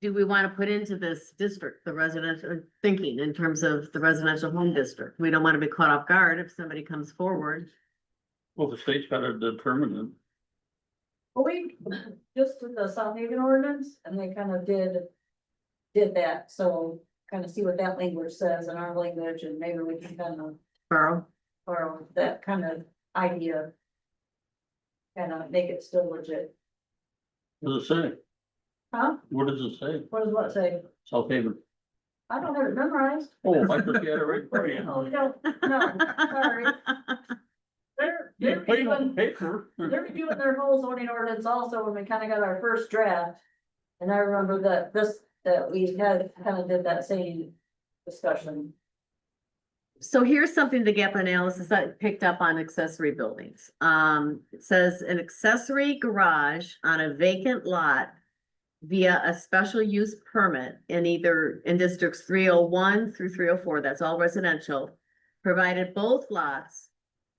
do we want to put into this district, the residential thinking in terms of the residential home district? We don't want to be caught off guard if somebody comes forward. Well, the state's got to determine it. Well, we just did the South Haven ordinance and they kind of did that, so kind of see what that language says in our language, and maybe we can kind of Borough, borrow that kind of idea. Kind of make it still legit, What does it say? huh? What does it say? What does what say? South Haven. I don't have it memorized. Oh, I thought you had it right in front of you. Oh, no, sorry. They're You put it on reviewing, paper. they're reviewing their whole zoning ordinance also when we kind of got our first draft. And I remember that we had, kind of did that same discussion. So here's something the gap analysis that picked up on accessory buildings. It says an accessory garage on a vacant lot via a special use permit in districts 301 through 304, that's all residential, provided both lots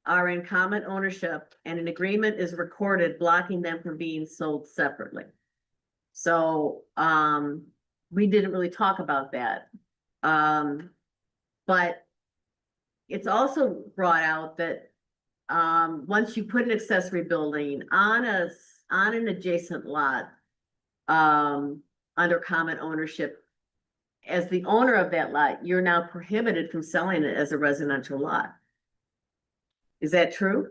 are in common ownership and an agreement is recorded blocking them from being sold separately. So, we didn't really talk about that. But it's also brought out that, once you put an accessory building on an adjacent lot, under common ownership, as the owner of that lot, you're now prohibited from selling it as a residential lot. Is that true?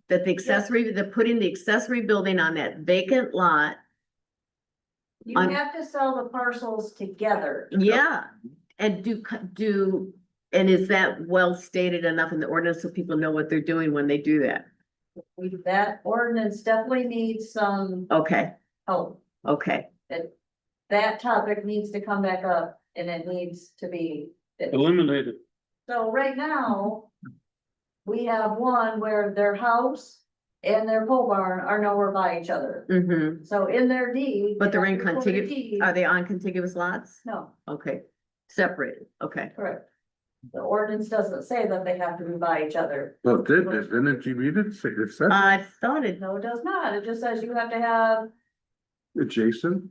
That putting the accessory building on that vacant lot, You have to sell the parcels together. yeah, and and is that well stated enough in the ordinance so people know what they're doing when they do that? That ordinance definitely needs some Okay, help. okay, That topic needs to come back up and it needs to be. Eliminated. So right now, we have one where their house and their pole barn are nowhere by each other. mm-hmm. So in their deed. But they're in they have to record a contiguous, deed. are they on contiguous lots? No, Okay, separated, okay. correct. The ordinance doesn't say that they have to be by each other. Well, didn't you read it? It said I thought it, No, it does not. It just says you have to have, adjacent.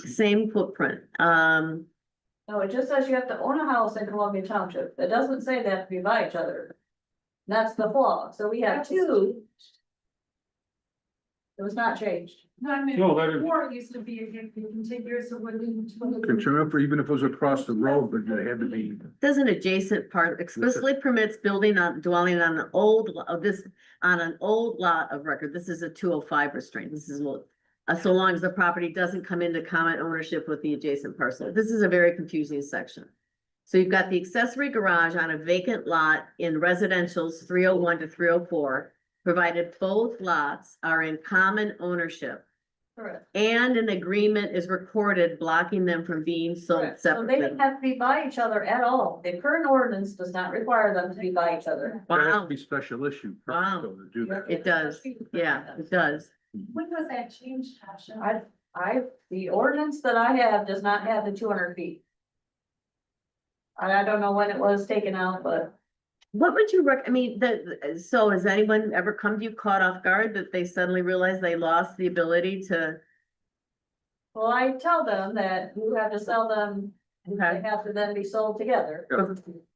same footprint, no, it just says you have to own a house in Columbia Township. It doesn't say they have to be by each other. That's the flaw. So we have two. It was not changed. No, I mean, No, that is- before it used to be contiguous, it wouldn't. Can't you remember, even if it was across the road, but they had to be. does an adjacent part explicitly permits dwelling on an old, on an old lot of record, this is a 205 restraint, this is what. So long as the property doesn't come into common ownership with the adjacent parcel, this is a very confusing section. So you've got the accessory garage on a vacant lot in residentials 301 to 304, provided both lots are in common ownership. Correct. And an agreement is recorded blocking them from being sold Correct. So they separately. didn't have to be by each other at all. The current ordinance does not require them to be by each other. That has Wow, to be special issue. Wow. To do that. it does, yeah, it does. When was that changed, Tasha? The ordinance that I have does not have the 200 feet. I don't know when it was taken out, but What would you I mean, so has anyone ever come to you caught off guard that they suddenly realized they lost the ability to? well, I tell them that you have to sell them, they Okay, have to then be sold together.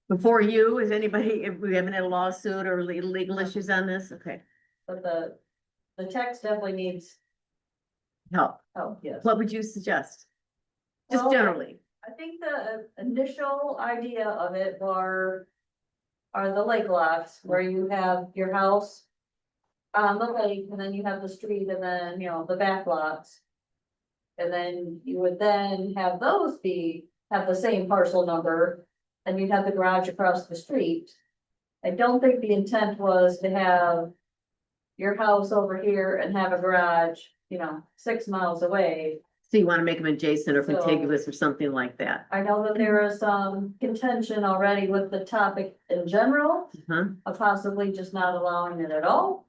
before you, is anybody, if we haven't had a lawsuit or legal issues on this, okay, But the text definitely needs help, help, yes. what would you suggest? Just Well, generally, I think the initial idea of it are the lake lots where you have your house on the lake and then you have the street and then, the back lots. And then you would then have those have the same parcel number and you'd have the garage across the street. I don't think the intent was to have your house over here and have a garage, 6 miles away. so you wanna make them adjacent or So- contiguous or something like that, I know that there is some contention already with the topic in general, huh? of possibly just not allowing it at all.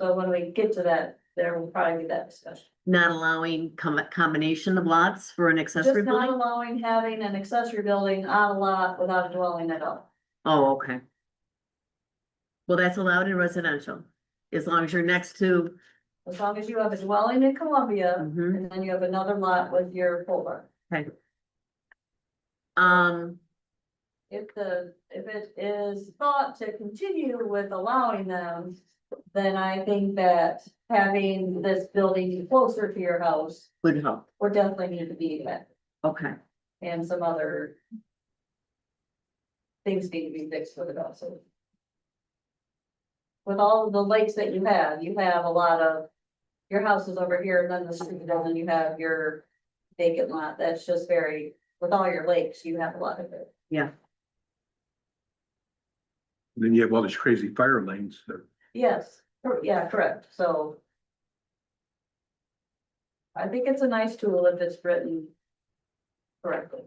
So when we get to that, there will probably be that discussion. Not allowing combination of lots for an Just accessory not building? allowing having an accessory building on a lot without a dwelling at all. Oh, okay. Well, that's allowed in residential, as long as you're next to, As long as you have a dwelling in Columbia, mhm, and then you have another lot with your pole barn. okay. If it is thought to continue with allowing them, then I think that having this building closer to your house would help, would definitely need to be that. okay. and some other things need to be fixed with it also. With all of the lakes that you have a lot of, your house is over here, and then the street, and then you have your vacant lot, that's just very, with all your lakes, you have a lot of it. Then you have all these crazy fire lanes that Yes, yeah, correct, so. I think it's a nice tool if it's written correctly.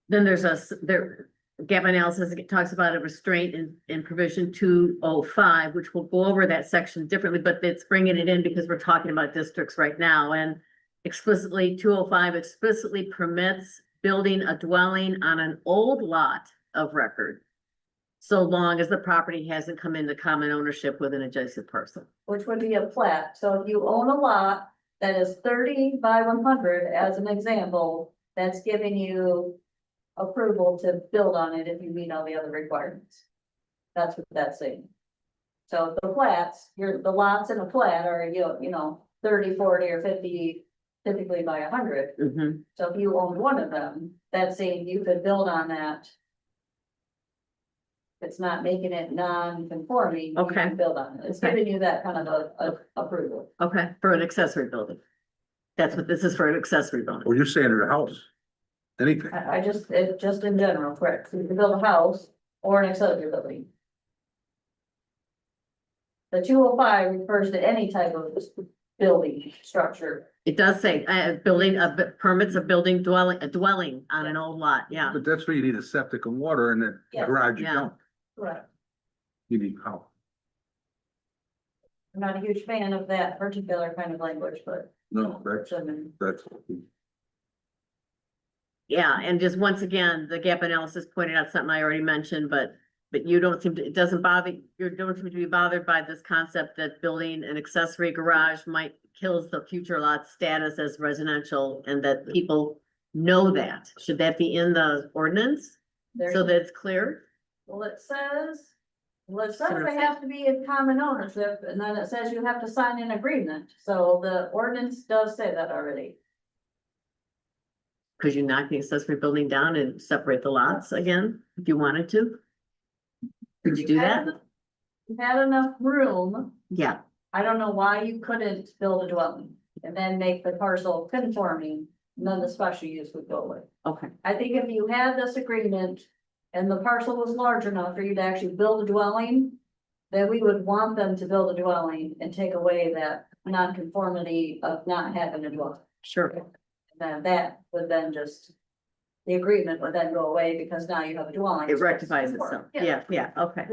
Then there's gap analysis, it talks about a restraint in provision 205, which will go over that section differently, but it's bringing it in because we're talking about districts right now, and explicitly 205 explicitly permits building a dwelling on an old lot of record, so long as the property hasn't come into common ownership with an adjacent parcel. Which would be a plat, so if you own a lot that is 30 by 100, as an example, that's giving you approval to build on it if you meet all the other requirements. That's what that's saying. So the plats, the lots in a plat are, you know, 30, 40, or 50, typically by 100. Mhm. So if you owned one of them, that's saying you could build on that. It's not making it non-conforming. You can Okay. build on it. It's Okay. giving you that kind of a approval. Okay, for an accessory building. That's what this is, for an accessory building. or you're saying at a house. Anything. I just, it just in general, correct, so you can build a house or an accessory building. The 205 refers to any type of building structure. It does say, permits a building a dwelling on an old lot, yeah. But that's where you need a septic and water and then Yes. garage you Yeah. don't. Correct. You need how? I'm not a huge fan of that particular kind of language, but. No, that's. Yeah, and just once again, the gap analysis pointed out something I already mentioned, but you don't seem to, it doesn't bother, you don't seem to be bothered by this concept that building an accessory garage might kills the future lot status as residential, and that people know that. Should that be in the ordinance there's, so that it's clear? well, it says they have to be in common ownership, and then it says you have to sign an agreement, so the ordinance does say that already. Could you knock the accessory building down and separate the lots again, if you wanted to? Could you do that? You had enough room. Yeah, I don't know why you couldn't build a dwelling and then make the parcel conforming, and then the special use would go away. okay, I think if you had this agreement and the parcel was large enough for you to actually build a dwelling, then we would want them to build a dwelling and take away that nonconformity of not having a dwelling. sure, Then that would then just, the agreement would then go away because now you have a dwelling. it rectifies itself, yeah, okay,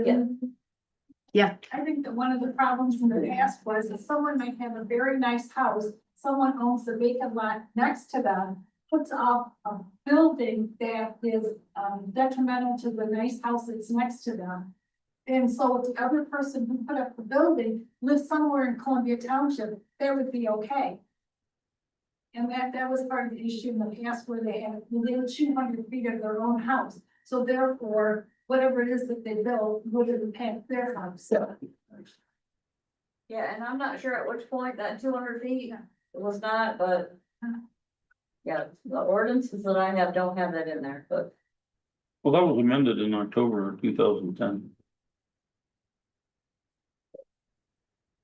Yeah. I think that one of the problems in the past was that someone might have a very nice house, someone owns the vacant lot next to them, puts up a building that is detrimental to the nice house that's next to them. And so if the other person who put up the building lives somewhere in Columbia Township, that would be okay. And that was part of the issue in the past where they had within 200 feet of their own house. So therefore, whatever it is that they built would impact their house. So Yeah, and I'm not sure at which point that 200 feet was not, but. Yeah, the ordinances that I have don't have that in there, but Well, that was amended in October of 2010.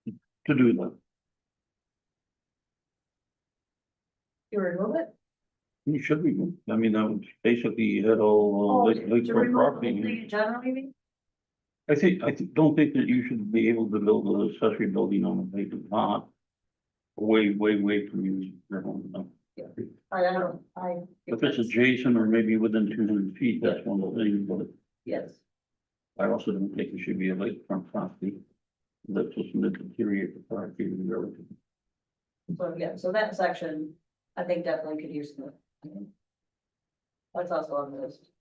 To do that, you remove it. you should be, I mean, that would basically you had all, To lakefront remove the property. whole thing in general, maybe? Don't think that you should be able to build an accessory building on a vacant lot. Way from you. I don't, If it's adjacent or maybe within 200 feet, that's one of the things, but yes, I also don't think it should be a lakefront property. That's just gonna deteriorate the property and everything. so yeah, so that section, I think definitely could use it. That's also on the list.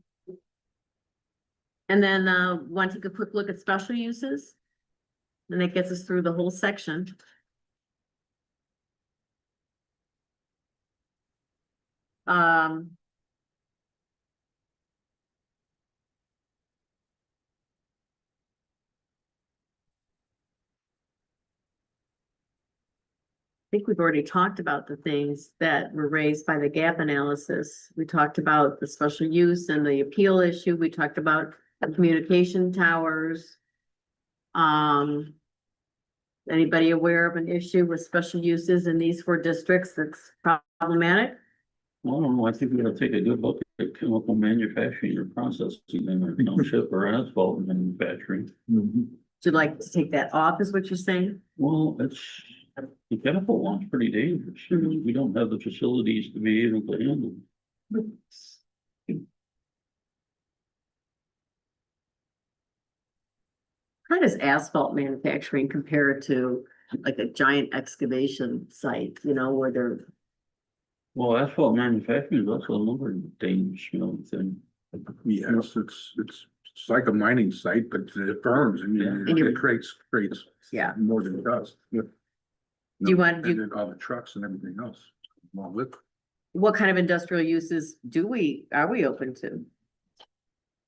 and then, want to take a quick look at special uses? And that gets us through the whole section. Um. think we've already talked about the things that were raised by the gap analysis. We talked about the special use and the appeal issue. We talked about the communication towers. Anybody aware of an issue with special uses in these 4 districts that's problematic? Well, I don't know, I think we gotta take a good look at chemical manufacturing or processing in our township or asphalt manufacturing. Mhm. Would you like to take that off, is what you're saying? Well, the chemical one's pretty dangerous. Mhm. We don't have the facilities to be able to handle. How does asphalt manufacturing compare to like a giant excavation site, you know, where they're, Well, asphalt manufacturing is also another dangerous, thing. Yes, it's like a mining site, but it burns and And you- it creates yeah. more than dust. Yeah. Do you want- And then all the trucks and everything else. Along with What kind of industrial uses are we open to?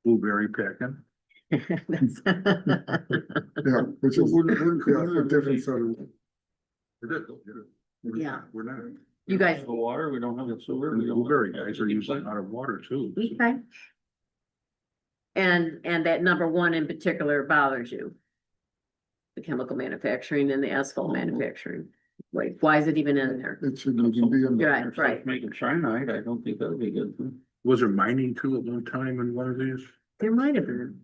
blueberry packing. That's- Yeah, which is, yeah, a different sort of. Yeah. We're not. You We don't guys, have the water, we don't have the sewer. And we the don't blueberry have guys are using a lot of water too. okay. And that number 1 in particular bothers you? The chemical manufacturing and the asphalt manufacturing. Wait, why is it even in there? It shouldn't even be in there. Right, right. Making cyanide, I don't think that'd be good. Was there mining too at one time in one of these? There might have been.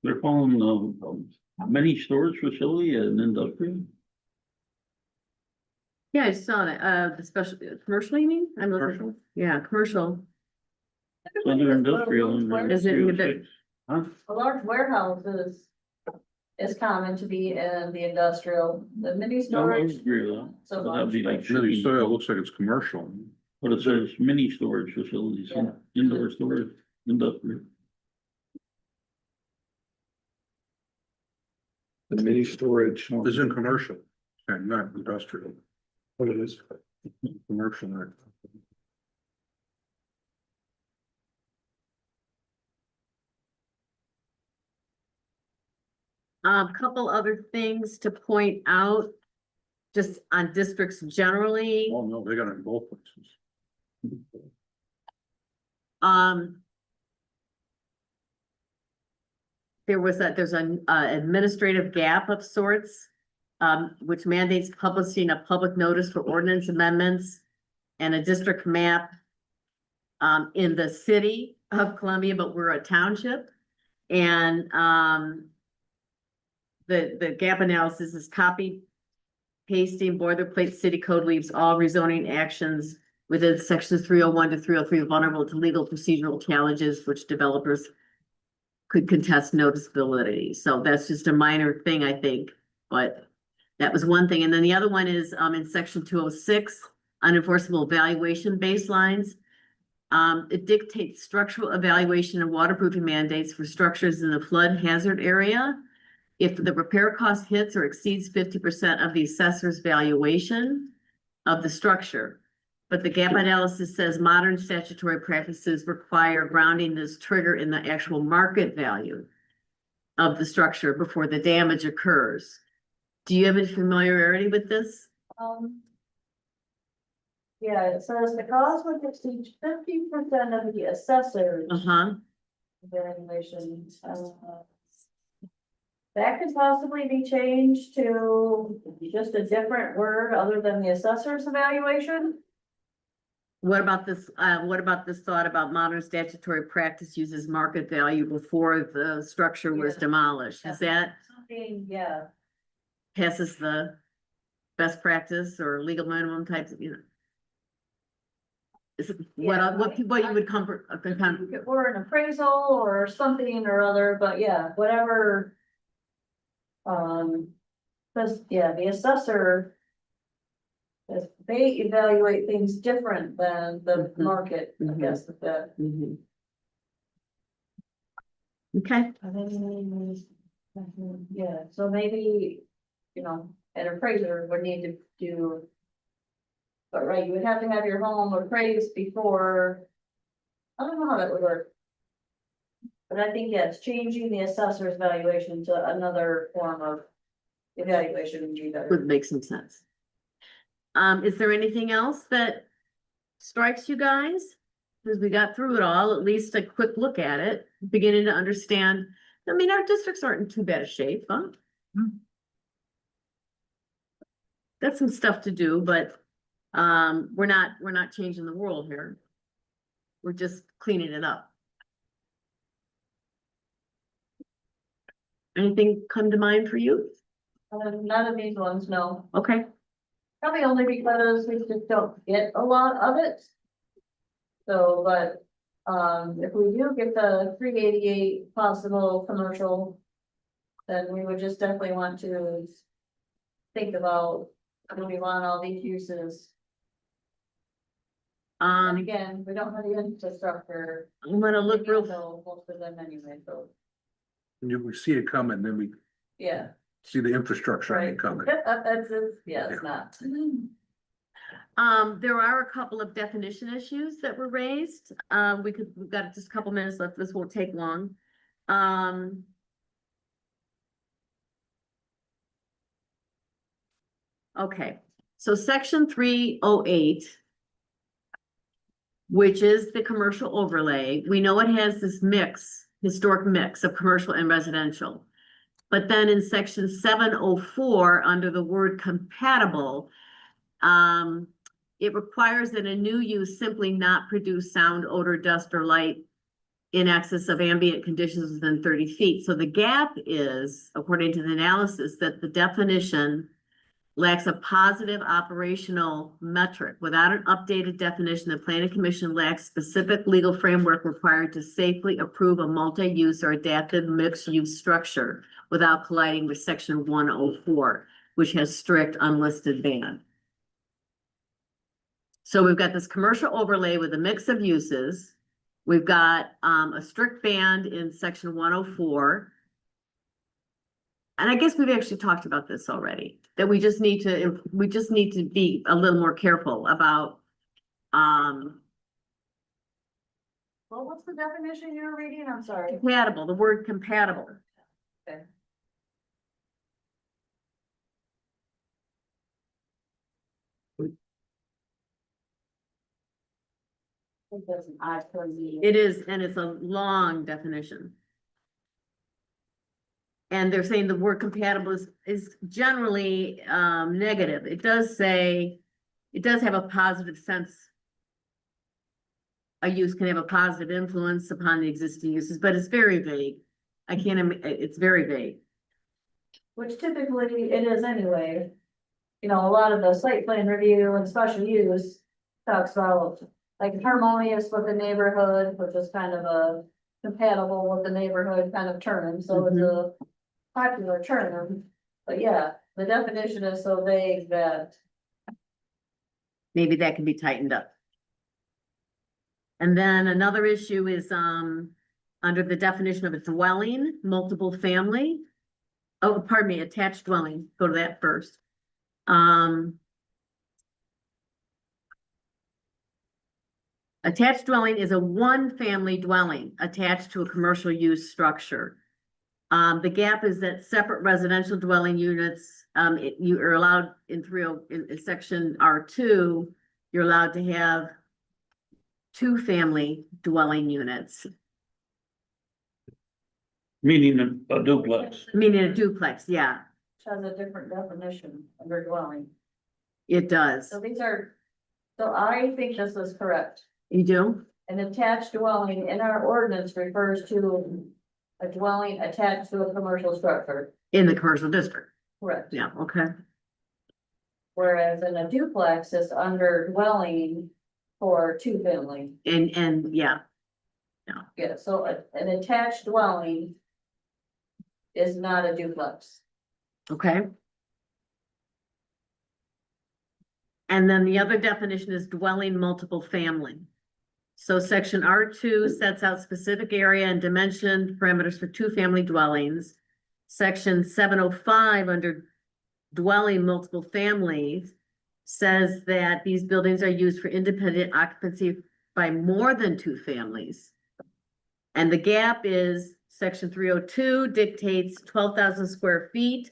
They're calling, mini storage facility an industrial. Yeah, I saw that, the special, commercial, you mean? I'm looking, Commercial. yeah, commercial. So they're industrial. and they're Is it in the- 306. Huh? A large warehouse is common to be in the industrial, the mini No, I storage. agree with that. So So that'd be like. Really, shipping. so it looks like it's commercial. But it says mini storage facilities, Yeah. indoor storage, industrial. The mini storage. It's in commercial and not industrial. What it is? Commercial. Couple other things to point out. Just on districts generally, Oh, no, they got it in both places. there's an administrative gap of sorts. Which mandates publishing a public notice for ordinance amendments and a district map. In the city of Columbia, but we're a township. And, the gap analysis is copy pasting boilerplate city code leaves all rezoning actions within sections 301 to 303 vulnerable to legal procedural challenges which developers could contest noticeability. So that's just a minor thing, I think, but that was one thing. And then the other one is, in section 206, unenforceable evaluation baselines. It dictates structural evaluation and waterproofing mandates for structures in the flood hazard area. If the repair cost hits or exceeds 50% of the assessor's valuation of the structure. But the gap analysis says modern statutory practices require grounding this trigger in the actual market value of the structure before the damage occurs. Do you have any familiarity with this? Yeah, it says the cost would exceed 50% of the assessor's Uh-huh. valuation. That could possibly be changed to just a different word other than the assessor's evaluation. What about this thought about modern statutory practice uses market value before the structure was Yeah. demolished? Is that Something, yeah, passes the best practice or legal minimum types, you know? Is it, Yeah, what you would comfort, or an appraisal or something or other, but yeah, whatever. Cause yeah, the assessor. They evaluate things different than the Mhm. market, I Mhm. guess, with that. Mhm. Okay, Yeah, so maybe, an appraiser would need to do. But right, you would have to have your home appraised before. I don't know how that would work. But I think, yes, changing the assessor's valuation to another form of evaluation would be better. Would make some sense. Is there anything else that strikes you guys? Because we got through it all, at least a quick look at it, beginning to understand. I mean, our districts aren't in too bad a shape, huh? Got some stuff to do, but we're not changing the world here. We're just cleaning it up. Anything come to mind for you? None of these ones, no. Okay, Probably only because we just don't get a lot of it. So, but, if we do get the 388 possible commercial, then we would just definitely want to think about, do we want all these uses? And again, we don't have the infrastructure. I'm gonna look real, So most of them anyway, so, We see it coming, then we yeah. see the infrastructure Right. coming. That's it, yeah, it's not. there are a couple of definition issues that were raised. We've got just a couple minutes left. This won't take long. Okay, so section 308, which is the commercial overlay, we know it has this mix, historic mix of commercial and residential. But then in section 704, under the word compatible, it requires that a new use simply not produce sound, odor, dust, or light in excess of ambient conditions within 30 feet. So the gap is, according to the analysis, that the definition lacks a positive operational metric. Without an updated definition, the planning commission lacks specific legal framework required to safely approve a multi-use or adaptive mixed-use structure without colliding with section 104, which has strict unlisted ban. So we've got this commercial overlay with a mix of uses. We've got a strict ban in section 104. And I guess we've actually talked about this already, that we just need to be a little more careful about, Well, what's the definition you were reading? I'm sorry. compatible, the word compatible. Okay. I think that's an odd term. It is, and it's a long definition. And they're saying the word compatible is generally, negative. It does say, it does have a positive sense. A use can have a positive influence upon the existing uses, but it's very vague. It's very vague. Which typically it is anyway. You know, a lot of the site plan review and special use talks about like harmonious with the neighborhood, which is kind of a compatible with the neighborhood kind of term, so it's a popular term. But yeah, the definition is so vague that, Maybe that can be tightened up. And then another issue is, under the definition of a dwelling, multiple family. Oh, pardon me, attached dwelling, go to that first. Attached dwelling is a one-family dwelling attached to a commercial use structure. The gap is that separate residential dwelling units, you are allowed in section R2, you're allowed to have two-family dwelling units, Meaning a duplex. meaning a duplex, yeah, has a different definition under dwelling. it does. So so I think this is correct. You do? An attached dwelling in our ordinance refers to a dwelling attached to a commercial structure, In the commercial district, correct? yeah, okay. Whereas in a duplex is under dwelling for two family. And, yeah, Yeah, so an attached dwelling is not a duplex. okay. And then the other definition is dwelling multiple family. So section R2 sets out specific area and dimension parameters for two-family dwellings. Section 705 under dwelling multiple families says that these buildings are used for independent occupancy by more than two families. And the gap is section 302 dictates 12,000 square feet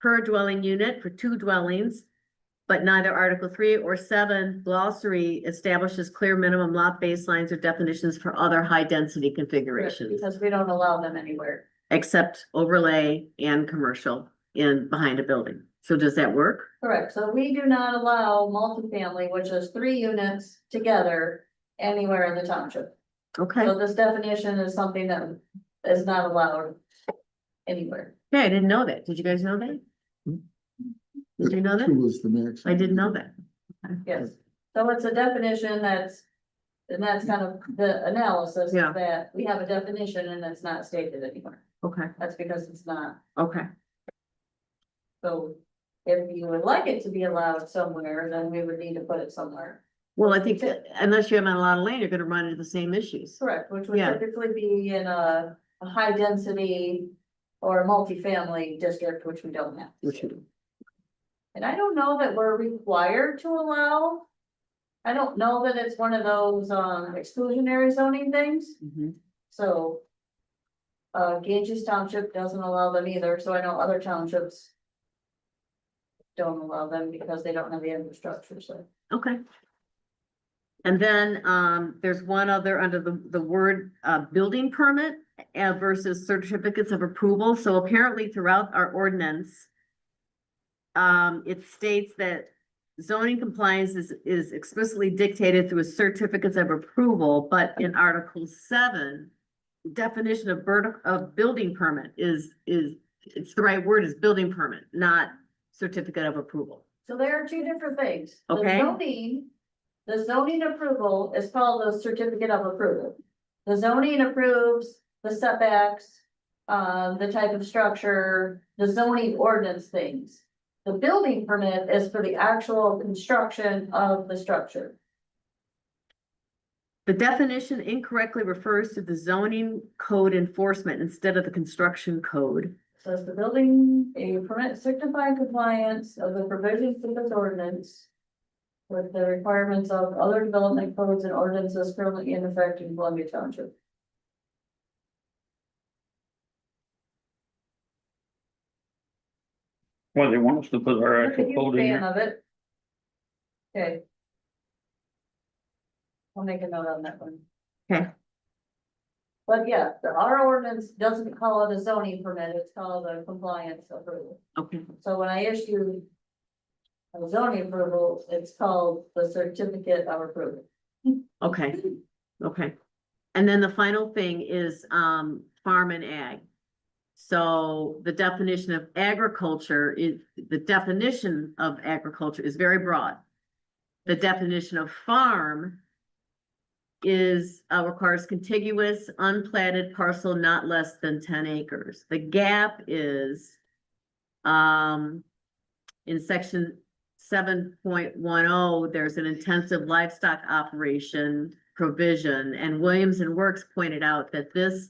per dwelling unit for 2 dwellings. But neither Article 3 or 7 glossary establishes clear minimum lot baselines or definitions for other high-density configurations, Because we don't allow them anywhere. except overlay and commercial in behind a building. So does that work? Correct, so we do not allow multifamily, which is 3 units together anywhere in the township. Okay, So this definition is something that is not allowed anywhere. yeah, I didn't know that. Did you guys know that? Did you know that? 2 was the max. I didn't know that. Yes, so it's a definition and that's kind of the analysis, Yeah. is that we have a definition and it's not stated anywhere. Okay, That's because it's not. okay. So if you would like it to be allowed somewhere, then we would need to put it somewhere. Well, I think that unless you have on a lot of land, you're gonna run into the same issues. Correct, which would Yeah. typically be in a high density or a multifamily district, which we don't have. Which you- And I don't know that we're required to allow. I don't know that it's one of those exclusionary zoning things, Mhm. so. Ganges Township doesn't allow them either, so I know other townships. Don't allow them because they don't have the infrastructure, so. Okay. And then, there's one other under the word, building permit versus certificates of approval. So apparently throughout our ordinance, it states that zoning compliance is explicitly dictated through certificates of approval, but in Article 7, definition of building permit is, it's the right word, is building permit, not certificate of approval. So there are 2 different things. Okay. The zoning approval is called a certificate of approval. The zoning approves the setbacks, the type of structure, the zoning ordinance things. The building permit is for the actual construction of the structure. The definition incorrectly refers to the zoning code enforcement instead of the construction code. Says the building, a permit signifying compliance of the provisions of this ordinance. With the requirements of other development codes and ordinances currently in effect in Columbia Township. Well, they want us to put our I'm a actual huge code in fan there. of it. Okay. I'll make a note on that one. Okay. But yeah, our ordinance doesn't call it a zoning permit, it's called a compliance approval. Okay. So when I issue a zoning approval, it's called the certificate of approval. Okay, okay. And then the final thing is, farm and ag. So the definition of agriculture is, the definition of agriculture is very broad. The definition of farm is, requires contiguous, unplatted parcel not less than 10 acres. The gap is, in section 7.10, there's an intensive livestock operation provision, and Williams and Works pointed out that this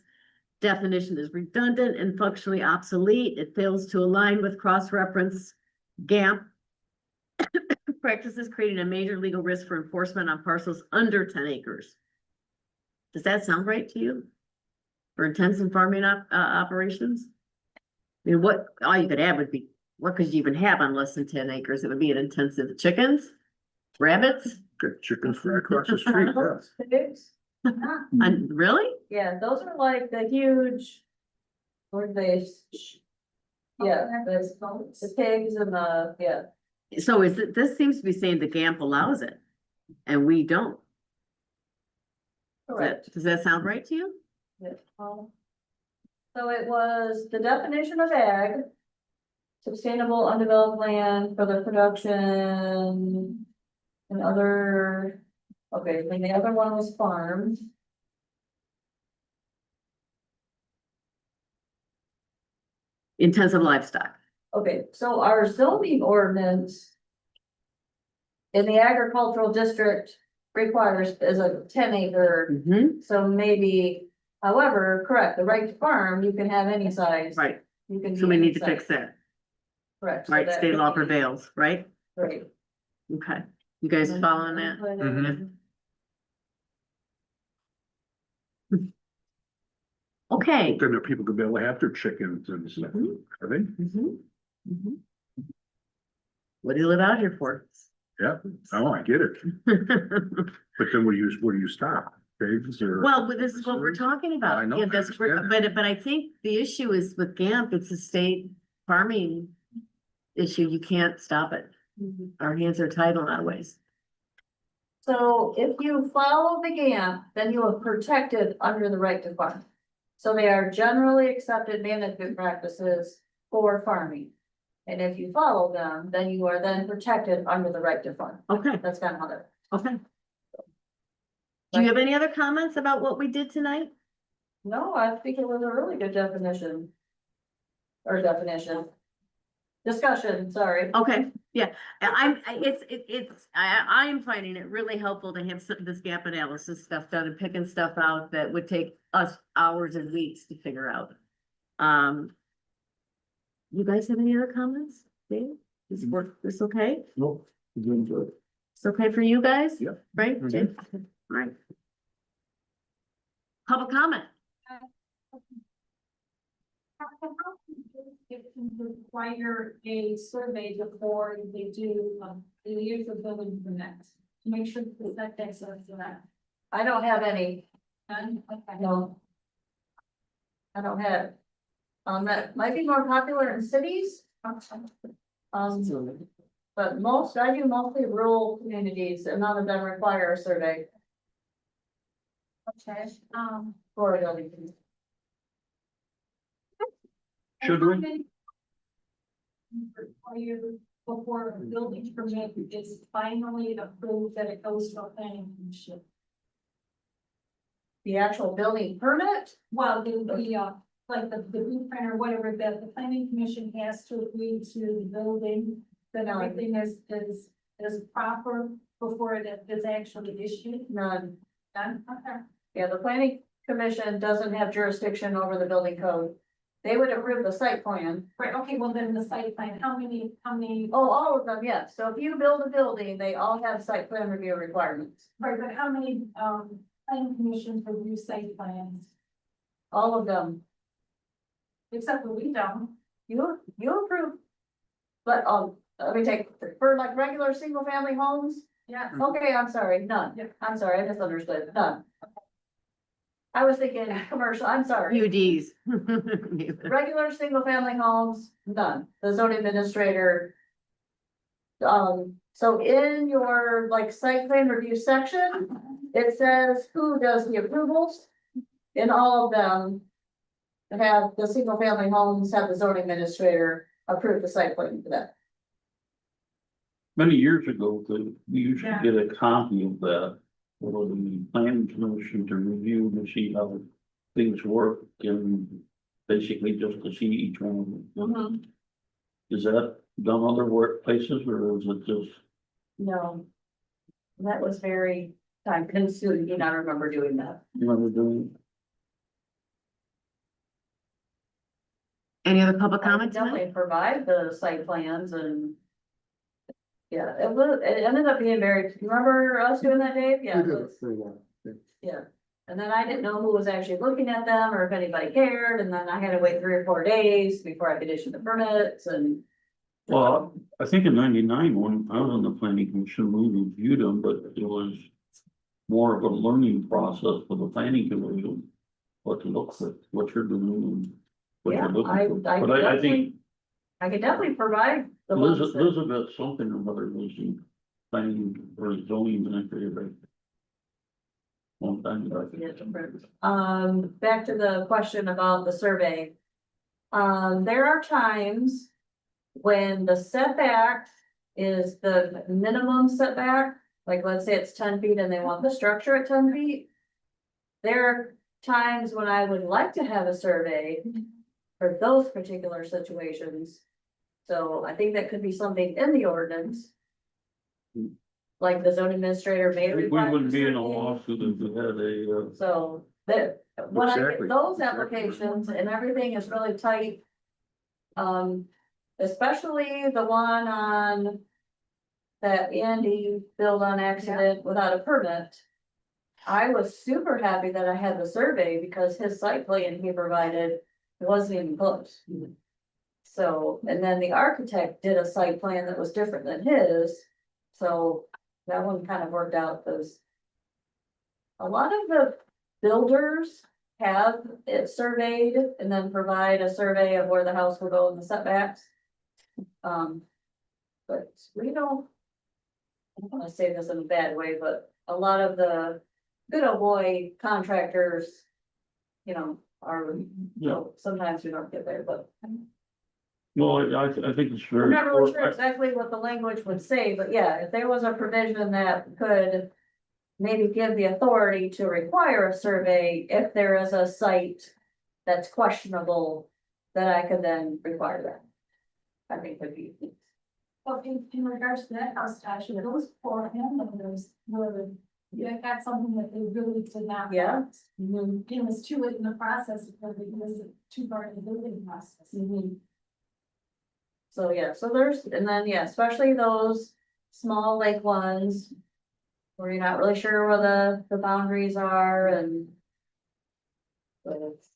definition is redundant and functionally obsolete. It fails to align with cross-reference gap practices, creating a major legal risk for enforcement on parcels under 10 acres. Does that sound right to you? For intensive farming operations? I mean, what, all you could add would be, what could you even have on less than 10 acres? It would be an intensive chickens, rabbits, Got chickens right across the street, yeah. Pigs? and really? Yeah, those are like the huge. Where they? Yeah, the pigs and yeah. So is it, this seems to be saying the GAMP allows it, and we don't. Correct. Does that sound right to you? Yeah. So it was the definition of ag. Sustainable undeveloped land for the production. And other, okay, then the other one was farms. Intensive livestock. Okay, so our zoning ordinance. In the agricultural district requires is a 10 acre, Mhm. so maybe, however, correct, the right to farm, you can have any size. Right, You can. so be we any need to size. fix that, Correct. so right? that State could law be- prevails, right? Right. Okay, you guys following that? Mhm. Okay. Then the people could be able to have their chickens and stuff, Mhm. are they? Mhm. Mhm. What do you live out here for? Yeah, oh, I get it. But then where do you stop? Pigs or? Well, but this is what we're talking about. I know, Yeah, I that's, understand but I think the issue is with GAMP, it's a state farming issue. You can't stop it. Our hands are tied in a lot of ways. So if you follow the GAMP, then you are protected under the right to farm. So they are generally accepted management practices for farming. And if you follow them, then you are then protected under the right to farm. Okay, That's kind of how that. okay. Do you have any other comments about what we did tonight? No, I think it was a really good definition. Or definition. Discussion, sorry. Okay, yeah, I am finding it really helpful to have some, this gap analysis stuff done and picking stuff out that would take us hours and weeks to figure out. You guys have any other comments? Dave, this work, this okay? Nope, doing good. It's okay for you guys? Yeah. Right? Mhm. Jim? Right. Public comment? It can require a survey before they do, the use of building permits, to make sure that that takes us to that. I don't have any, And, okay. no. I don't have. That might be more popular in cities. But I do mostly rural communities and none of them require a survey Okay, for a building. permit. Should we? Require before a building permit is finally approved that it goes to a planning commission. The actual building permit, Well, like the blueprint or whatever, that the planning commission has to agree to the building, that everything is proper before it is actually issued. none. Done, okay. Yeah, the planning commission doesn't have jurisdiction over the building code. They would approve the site plan. Right, okay, well then the site plan, how many, Oh, all of them, yes. So if you build a building, they all have site plan review requirements. right, but how many, planning commissions review site plans? All of them. Except for we don't. You approve. But, let me take, for like regular single family homes, Yeah. okay, I'm sorry, none. Yep. I'm sorry, I misunderstood, none. I was thinking commercial, I'm sorry. UDs. Regular single family homes, none. The zoning administrator. So in your like site plan review section, it says who does the approvals. In all of them. Have the single family homes have the zoning administrator approve the site plan for that. Many years ago, we used to Yeah. get a copy of that. For the planning commission to review and see how things work and basically just to see each one of them. Is that done other workplaces or is it just? No. That was very time consuming, I remember doing that. You remember doing? Any other public I could comments? tonight? definitely provide the site plans and. Yeah, it ended up being very, you remember us doing that, Dave? Yeah. We it did it was- for a while. Yeah, and then I didn't know who was actually looking at them or if anybody cared, and then I had to wait 3 or 4 days before I could issue the permits and. Well, I think in '99, when I was on the planning commission, we reviewed them, but it was more of a learning process for the planning commission. What to look for, what you're doing and what Yeah, you're looking for. I But I think I could definitely provide the ones that. Elizabeth something or other was in planning or zoning administrator. Long time ago. Back to the question about the survey. There are times when the setback is the minimum setback, like let's say it's 10 feet and they want the structure at 10 feet. There are times when I would like to have a survey for those particular situations. So I think that could be something in the ordinance. Like the zoning administrator may We require. wouldn't be in a survey. lawsuit if we had a, So that, when I Exactly. get those applications and everything is really tight. Especially the one on. That Andy built on accident without a permit. I was super happy that I had the survey because his site plan he provided wasn't even close. So, and then the architect did a site plan that was different than his, so that one kind of worked out, because a lot of the builders have it surveyed and then provide a survey of where the house will go in the setbacks. But we don't, I don't wanna say this in a bad way, but a lot of the good old boy contractors, you know, are, you know, sometimes we don't get there, but Well, I think it's I'm very. not really sure important. exactly what the language would say, but yeah, if there was a provision that could maybe give the authority to require a survey if there is a site that's questionable, that I could then require that. I think would be. Well, in regards to that house, actually, those four homeowners were, yeah, that's something that they really did not. Yeah. want. It was too late in the process because it was too far in the building process. So, yeah, so there's, and then, yeah, especially those small lake ones. Where you're not really sure where the boundaries are and. But it's,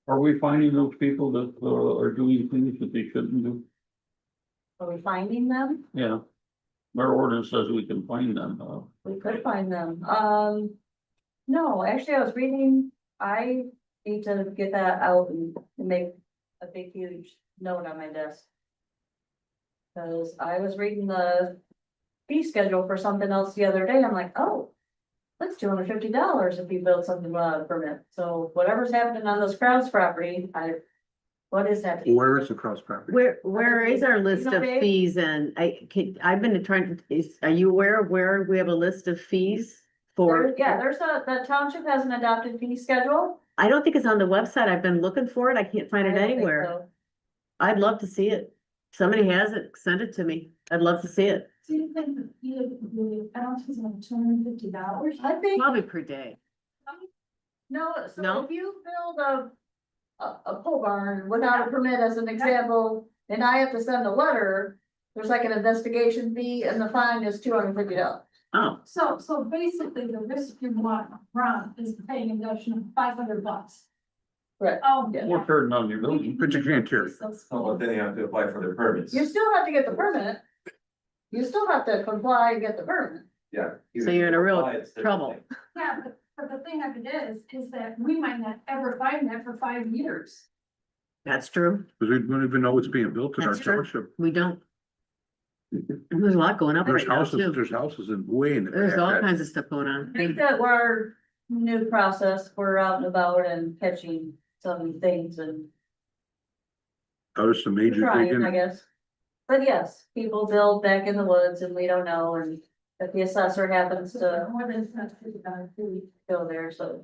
Are we finding those people that are doing things that they shouldn't do? are we finding them? Yeah. Our ordinance says we can find them, We could find them, no, actually, I was reading, I need to get that out and make a big huge note on my desk. Cause I was reading the fee schedule for something else the other day, I'm like, oh. That's $250 if you build something without a permit, so whatever's happening on those crowds property, what is that? Where is the cross property? Where is our list of Dave? fees and I've been trying to, are you aware of where we have a list of fees for? Yeah, the township has an adopted fee schedule. I don't think it's on the website. I've been looking for it. I can't find I it don't think anywhere. so. I'd love to see it. Somebody has it, send it to me. I'd love to see it. Do you think that the penalty is like $250? I think, Probably per day. no, so No? if you build a pole barn without a permit as an example, and I have to send a letter, there's like an investigation fee and the fine is $250. Oh, So basically, the risk you want to run is paying an additional $500. Right. Oh, Yeah. We're turning on your building. But you can't carry. Oh, but then you have to apply for the permits. You still have to get the permit. You still have to comply and get the permit. Yeah. So you're in a real Apply, it's different trouble. thing. Yeah, but the thing of it is that we might not ever find that for 5 years. that's true. Because we don't even know what's being built in our That's true. township. We don't. There's a lot going up There's right now too. there's houses in way in the There's back all that- kinds of stuff going on. I think that we're new process, we're out and about and catching some things and There's some major trying, I digging. guess. But yes, people build back in the woods and we don't know, and if the assessor happens to More than $250. go there, so.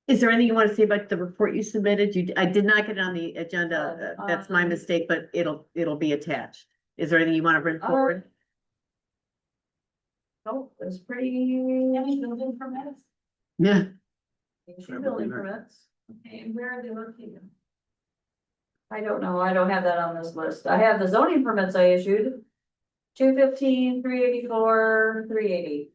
Is there anything you want to say about the report you submitted? I did not get it on the agenda. That's my mistake, but it'll be attached. Is there anything you want to bring forward? Oh, it's pretty. Any building permits? Yeah. Building permits. Okay, and where are they located? I don't know, I don't have that on this list. I have the zoning permits I issued. 215, 384, 380.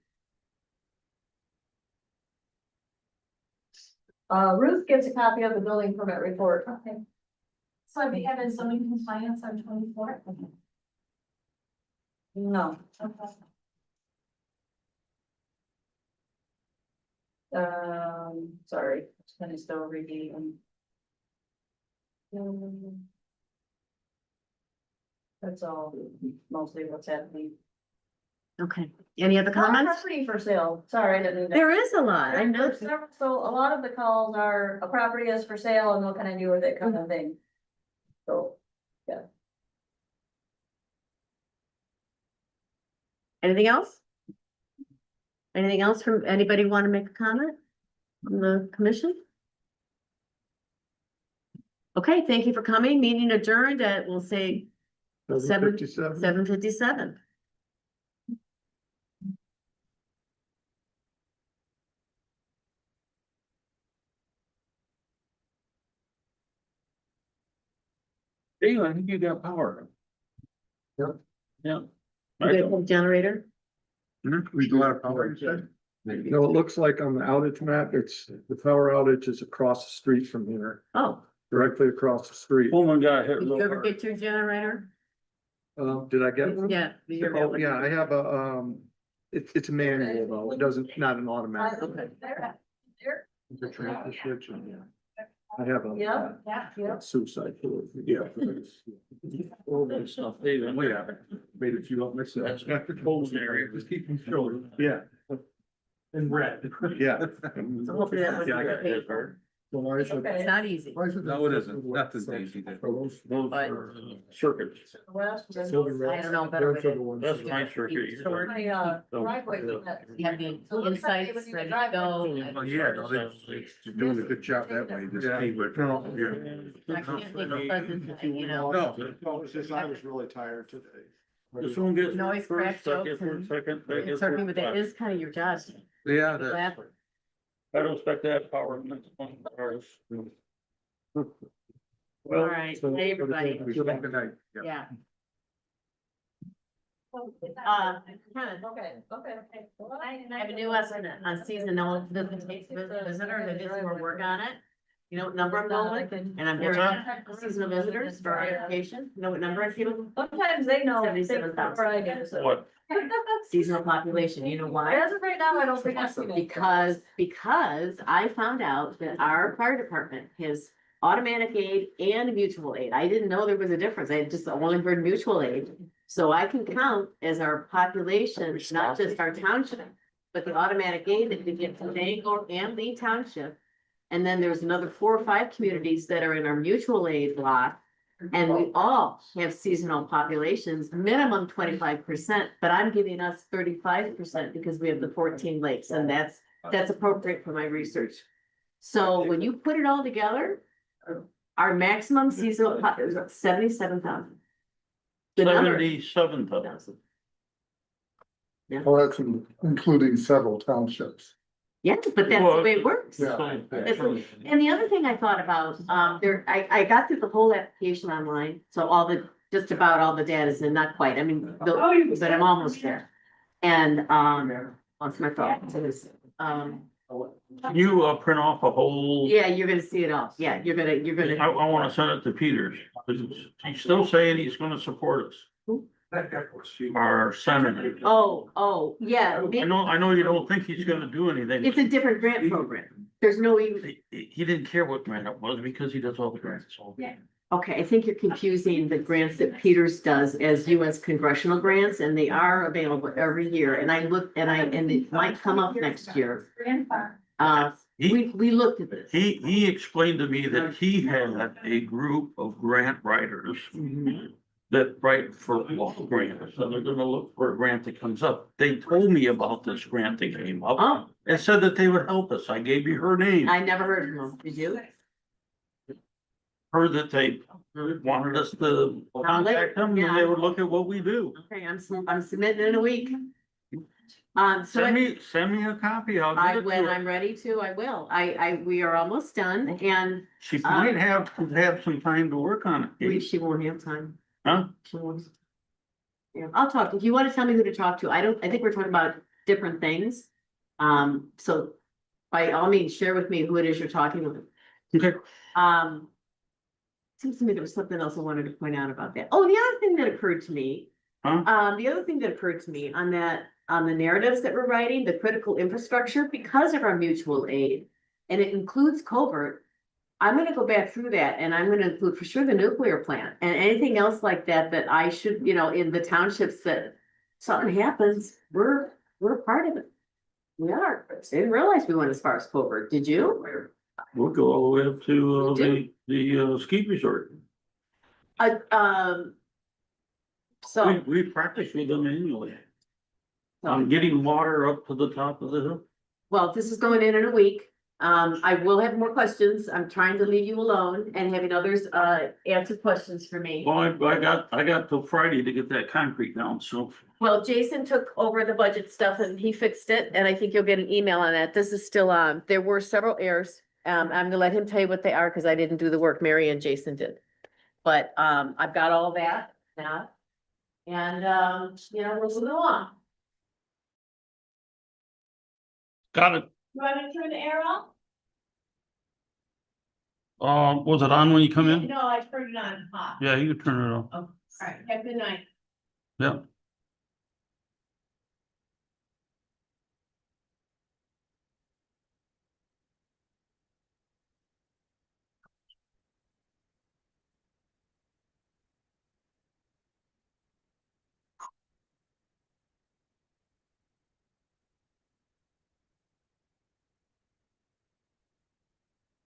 Ruth gets a copy of the building permit report. Okay. So have you had a zoning compliance on 24? No, Okay. sorry, it's kind of still reading. That's all, mostly what's happening. Okay. Any other comments? Property for sale, sorry, I didn't. mean to- There is a lot. I know. There's several- So a lot of the calls are, a property is for sale and what can I do with it kind of thing. So, Anything else? Anything else from anybody want to make a comment from the commission? Okay, thank you for coming. Meeting adjourned at, we'll say, 7:57. 7:57. Dave, I think you got power. Yep. Yeah. You got a generator? We do a lot of power, you said? No, it looks like on the outage map, it's, the power outage is across the street from here, Oh, directly across the street. Woman got hit did you real ever hard. get your generator? Did I get one? Yeah. did you ever get Oh, one? yeah, I have a, it's a manual though, it doesn't, not an automatic. Okay. It's a transfer switch and, yeah. I have a. Yeah, yeah. Suicide. Yeah. All that stuff, they even, Wait, made it you don't miss it. That's not the cold area. Just keep them short. Yeah, In red. yeah. So hopefully that Yeah, I wasn't got paid hit for. hard. So why should? Okay. It's not easy. Why should? No, it isn't. Nothing's easy there. Those But- are circuits. I don't know better. That's my circuit. Short. My, So- driveway. You have the insights ready to go. Well, yeah, no, they're doing a good job that way, just Yeah. keep it. No. Yeah. I can't think of Pleasant, you know. No, it's just, I was really tired today. This one gets Noise, first, crack that jokes gets and- second, that It's gets certainly, but that third. is kind of your job. yeah, Glad. I don't expect to have power in the next 20 hours. All right, hey, everybody. Good night. Yeah. Ken, Okay, okay. I have a new estimate on seasonal visitor that is we're working on it. You know what number I'm going with? And I'm What's very seasonal visitors for our application. You know what number I feel? Sometimes they know things 77,000. before I do, so. What? Seasonal population. You know why? As of right now, I don't think that's. Because I found out that our fire department has automatic aid and mutual aid. I didn't know there was a difference. I had just only heard mutual aid. So I can count as our population, not just our township, but the automatic aid that we get from Bangor and Lee Township. And then there's another 4 or 5 communities that are in our mutual aid block. And we all have seasonal populations, minimum 25%, but I'm giving us 35% because we have the 14 lakes, and that's appropriate for my research. So when you put it all together, our maximum seasonal is 77,000. The number- 77,000. Well, that's including several townships. Yeah, but that's the way it works. Yeah. And the other thing I thought about, I got through the whole application online, so just about all the data is in, not quite, I mean, but I'm almost there. And, what's my thought? So this, You print off a whole, yeah, you're gonna see it all, yeah, you're I gonna, wanna send it to Peters. He's still saying he's gonna support us. Our senator. yeah, I know you don't think he's gonna do anything. it's a different grant program, there's no even. He didn't care what grant it was because he does all the grants. Yeah. Okay, I think you're confusing the grants that Peters does as US congressional grants, and they are available every year, and I looked, and it might come up next year. Grandfather. We looked at this. He explained to me that he had a group of grant writers that write for all grants, and they're gonna look for a grant that comes up. They told me about this grant that came up Oh, and said that they would help us. I gave you her name. I never heard from them, did you? Heard that they wanted us to contact them and they would look at what we do. Okay, I'm submitting in a week. So Send me a copy. I'll give it when to her. I'm ready to, I will. We are almost done, and She might have some time to work on it. she won't have time. Huh? She won't. Yeah, I'll talk, if you wanna tell me who to talk to, I think we're talking about different things. So by all means, share with me who it is you're talking with. Okay. Seems to me there was something else I wanted to point out about that. Oh, the other thing that occurred to me. Huh? The other thing that occurred to me on the narratives that we're writing, the critical infrastructure, because of our mutual aid. And it includes covert. I'm gonna go back through that and I'm gonna include for sure the nuclear plant and anything else like that I should, in the townships that something happens, we're a part of it. We are. I didn't realize we went as far as covert. Did you? We'll go all the way up to the ski resort. So. We practice with them annually. I'm getting water up to the top of the hill. Well, this is going in a week. I will have more questions. I'm trying to leave you alone and having others, answer questions for me. Well, I got till Friday to get that concrete down, so. Well, Jason took over the budget stuff and he fixed it, and I think you'll get an email on that. This is still on. There were several errors. I'm gonna let him tell you what they are, because I didn't do the work. Mary and Jason did. But, I've got all that now. And, we'll move on. Got it. You want to turn the air off? Was it on when you come in? No, I turned it on hot. Yeah, you can turn it on. Oh, all right, have a good night. Yeah.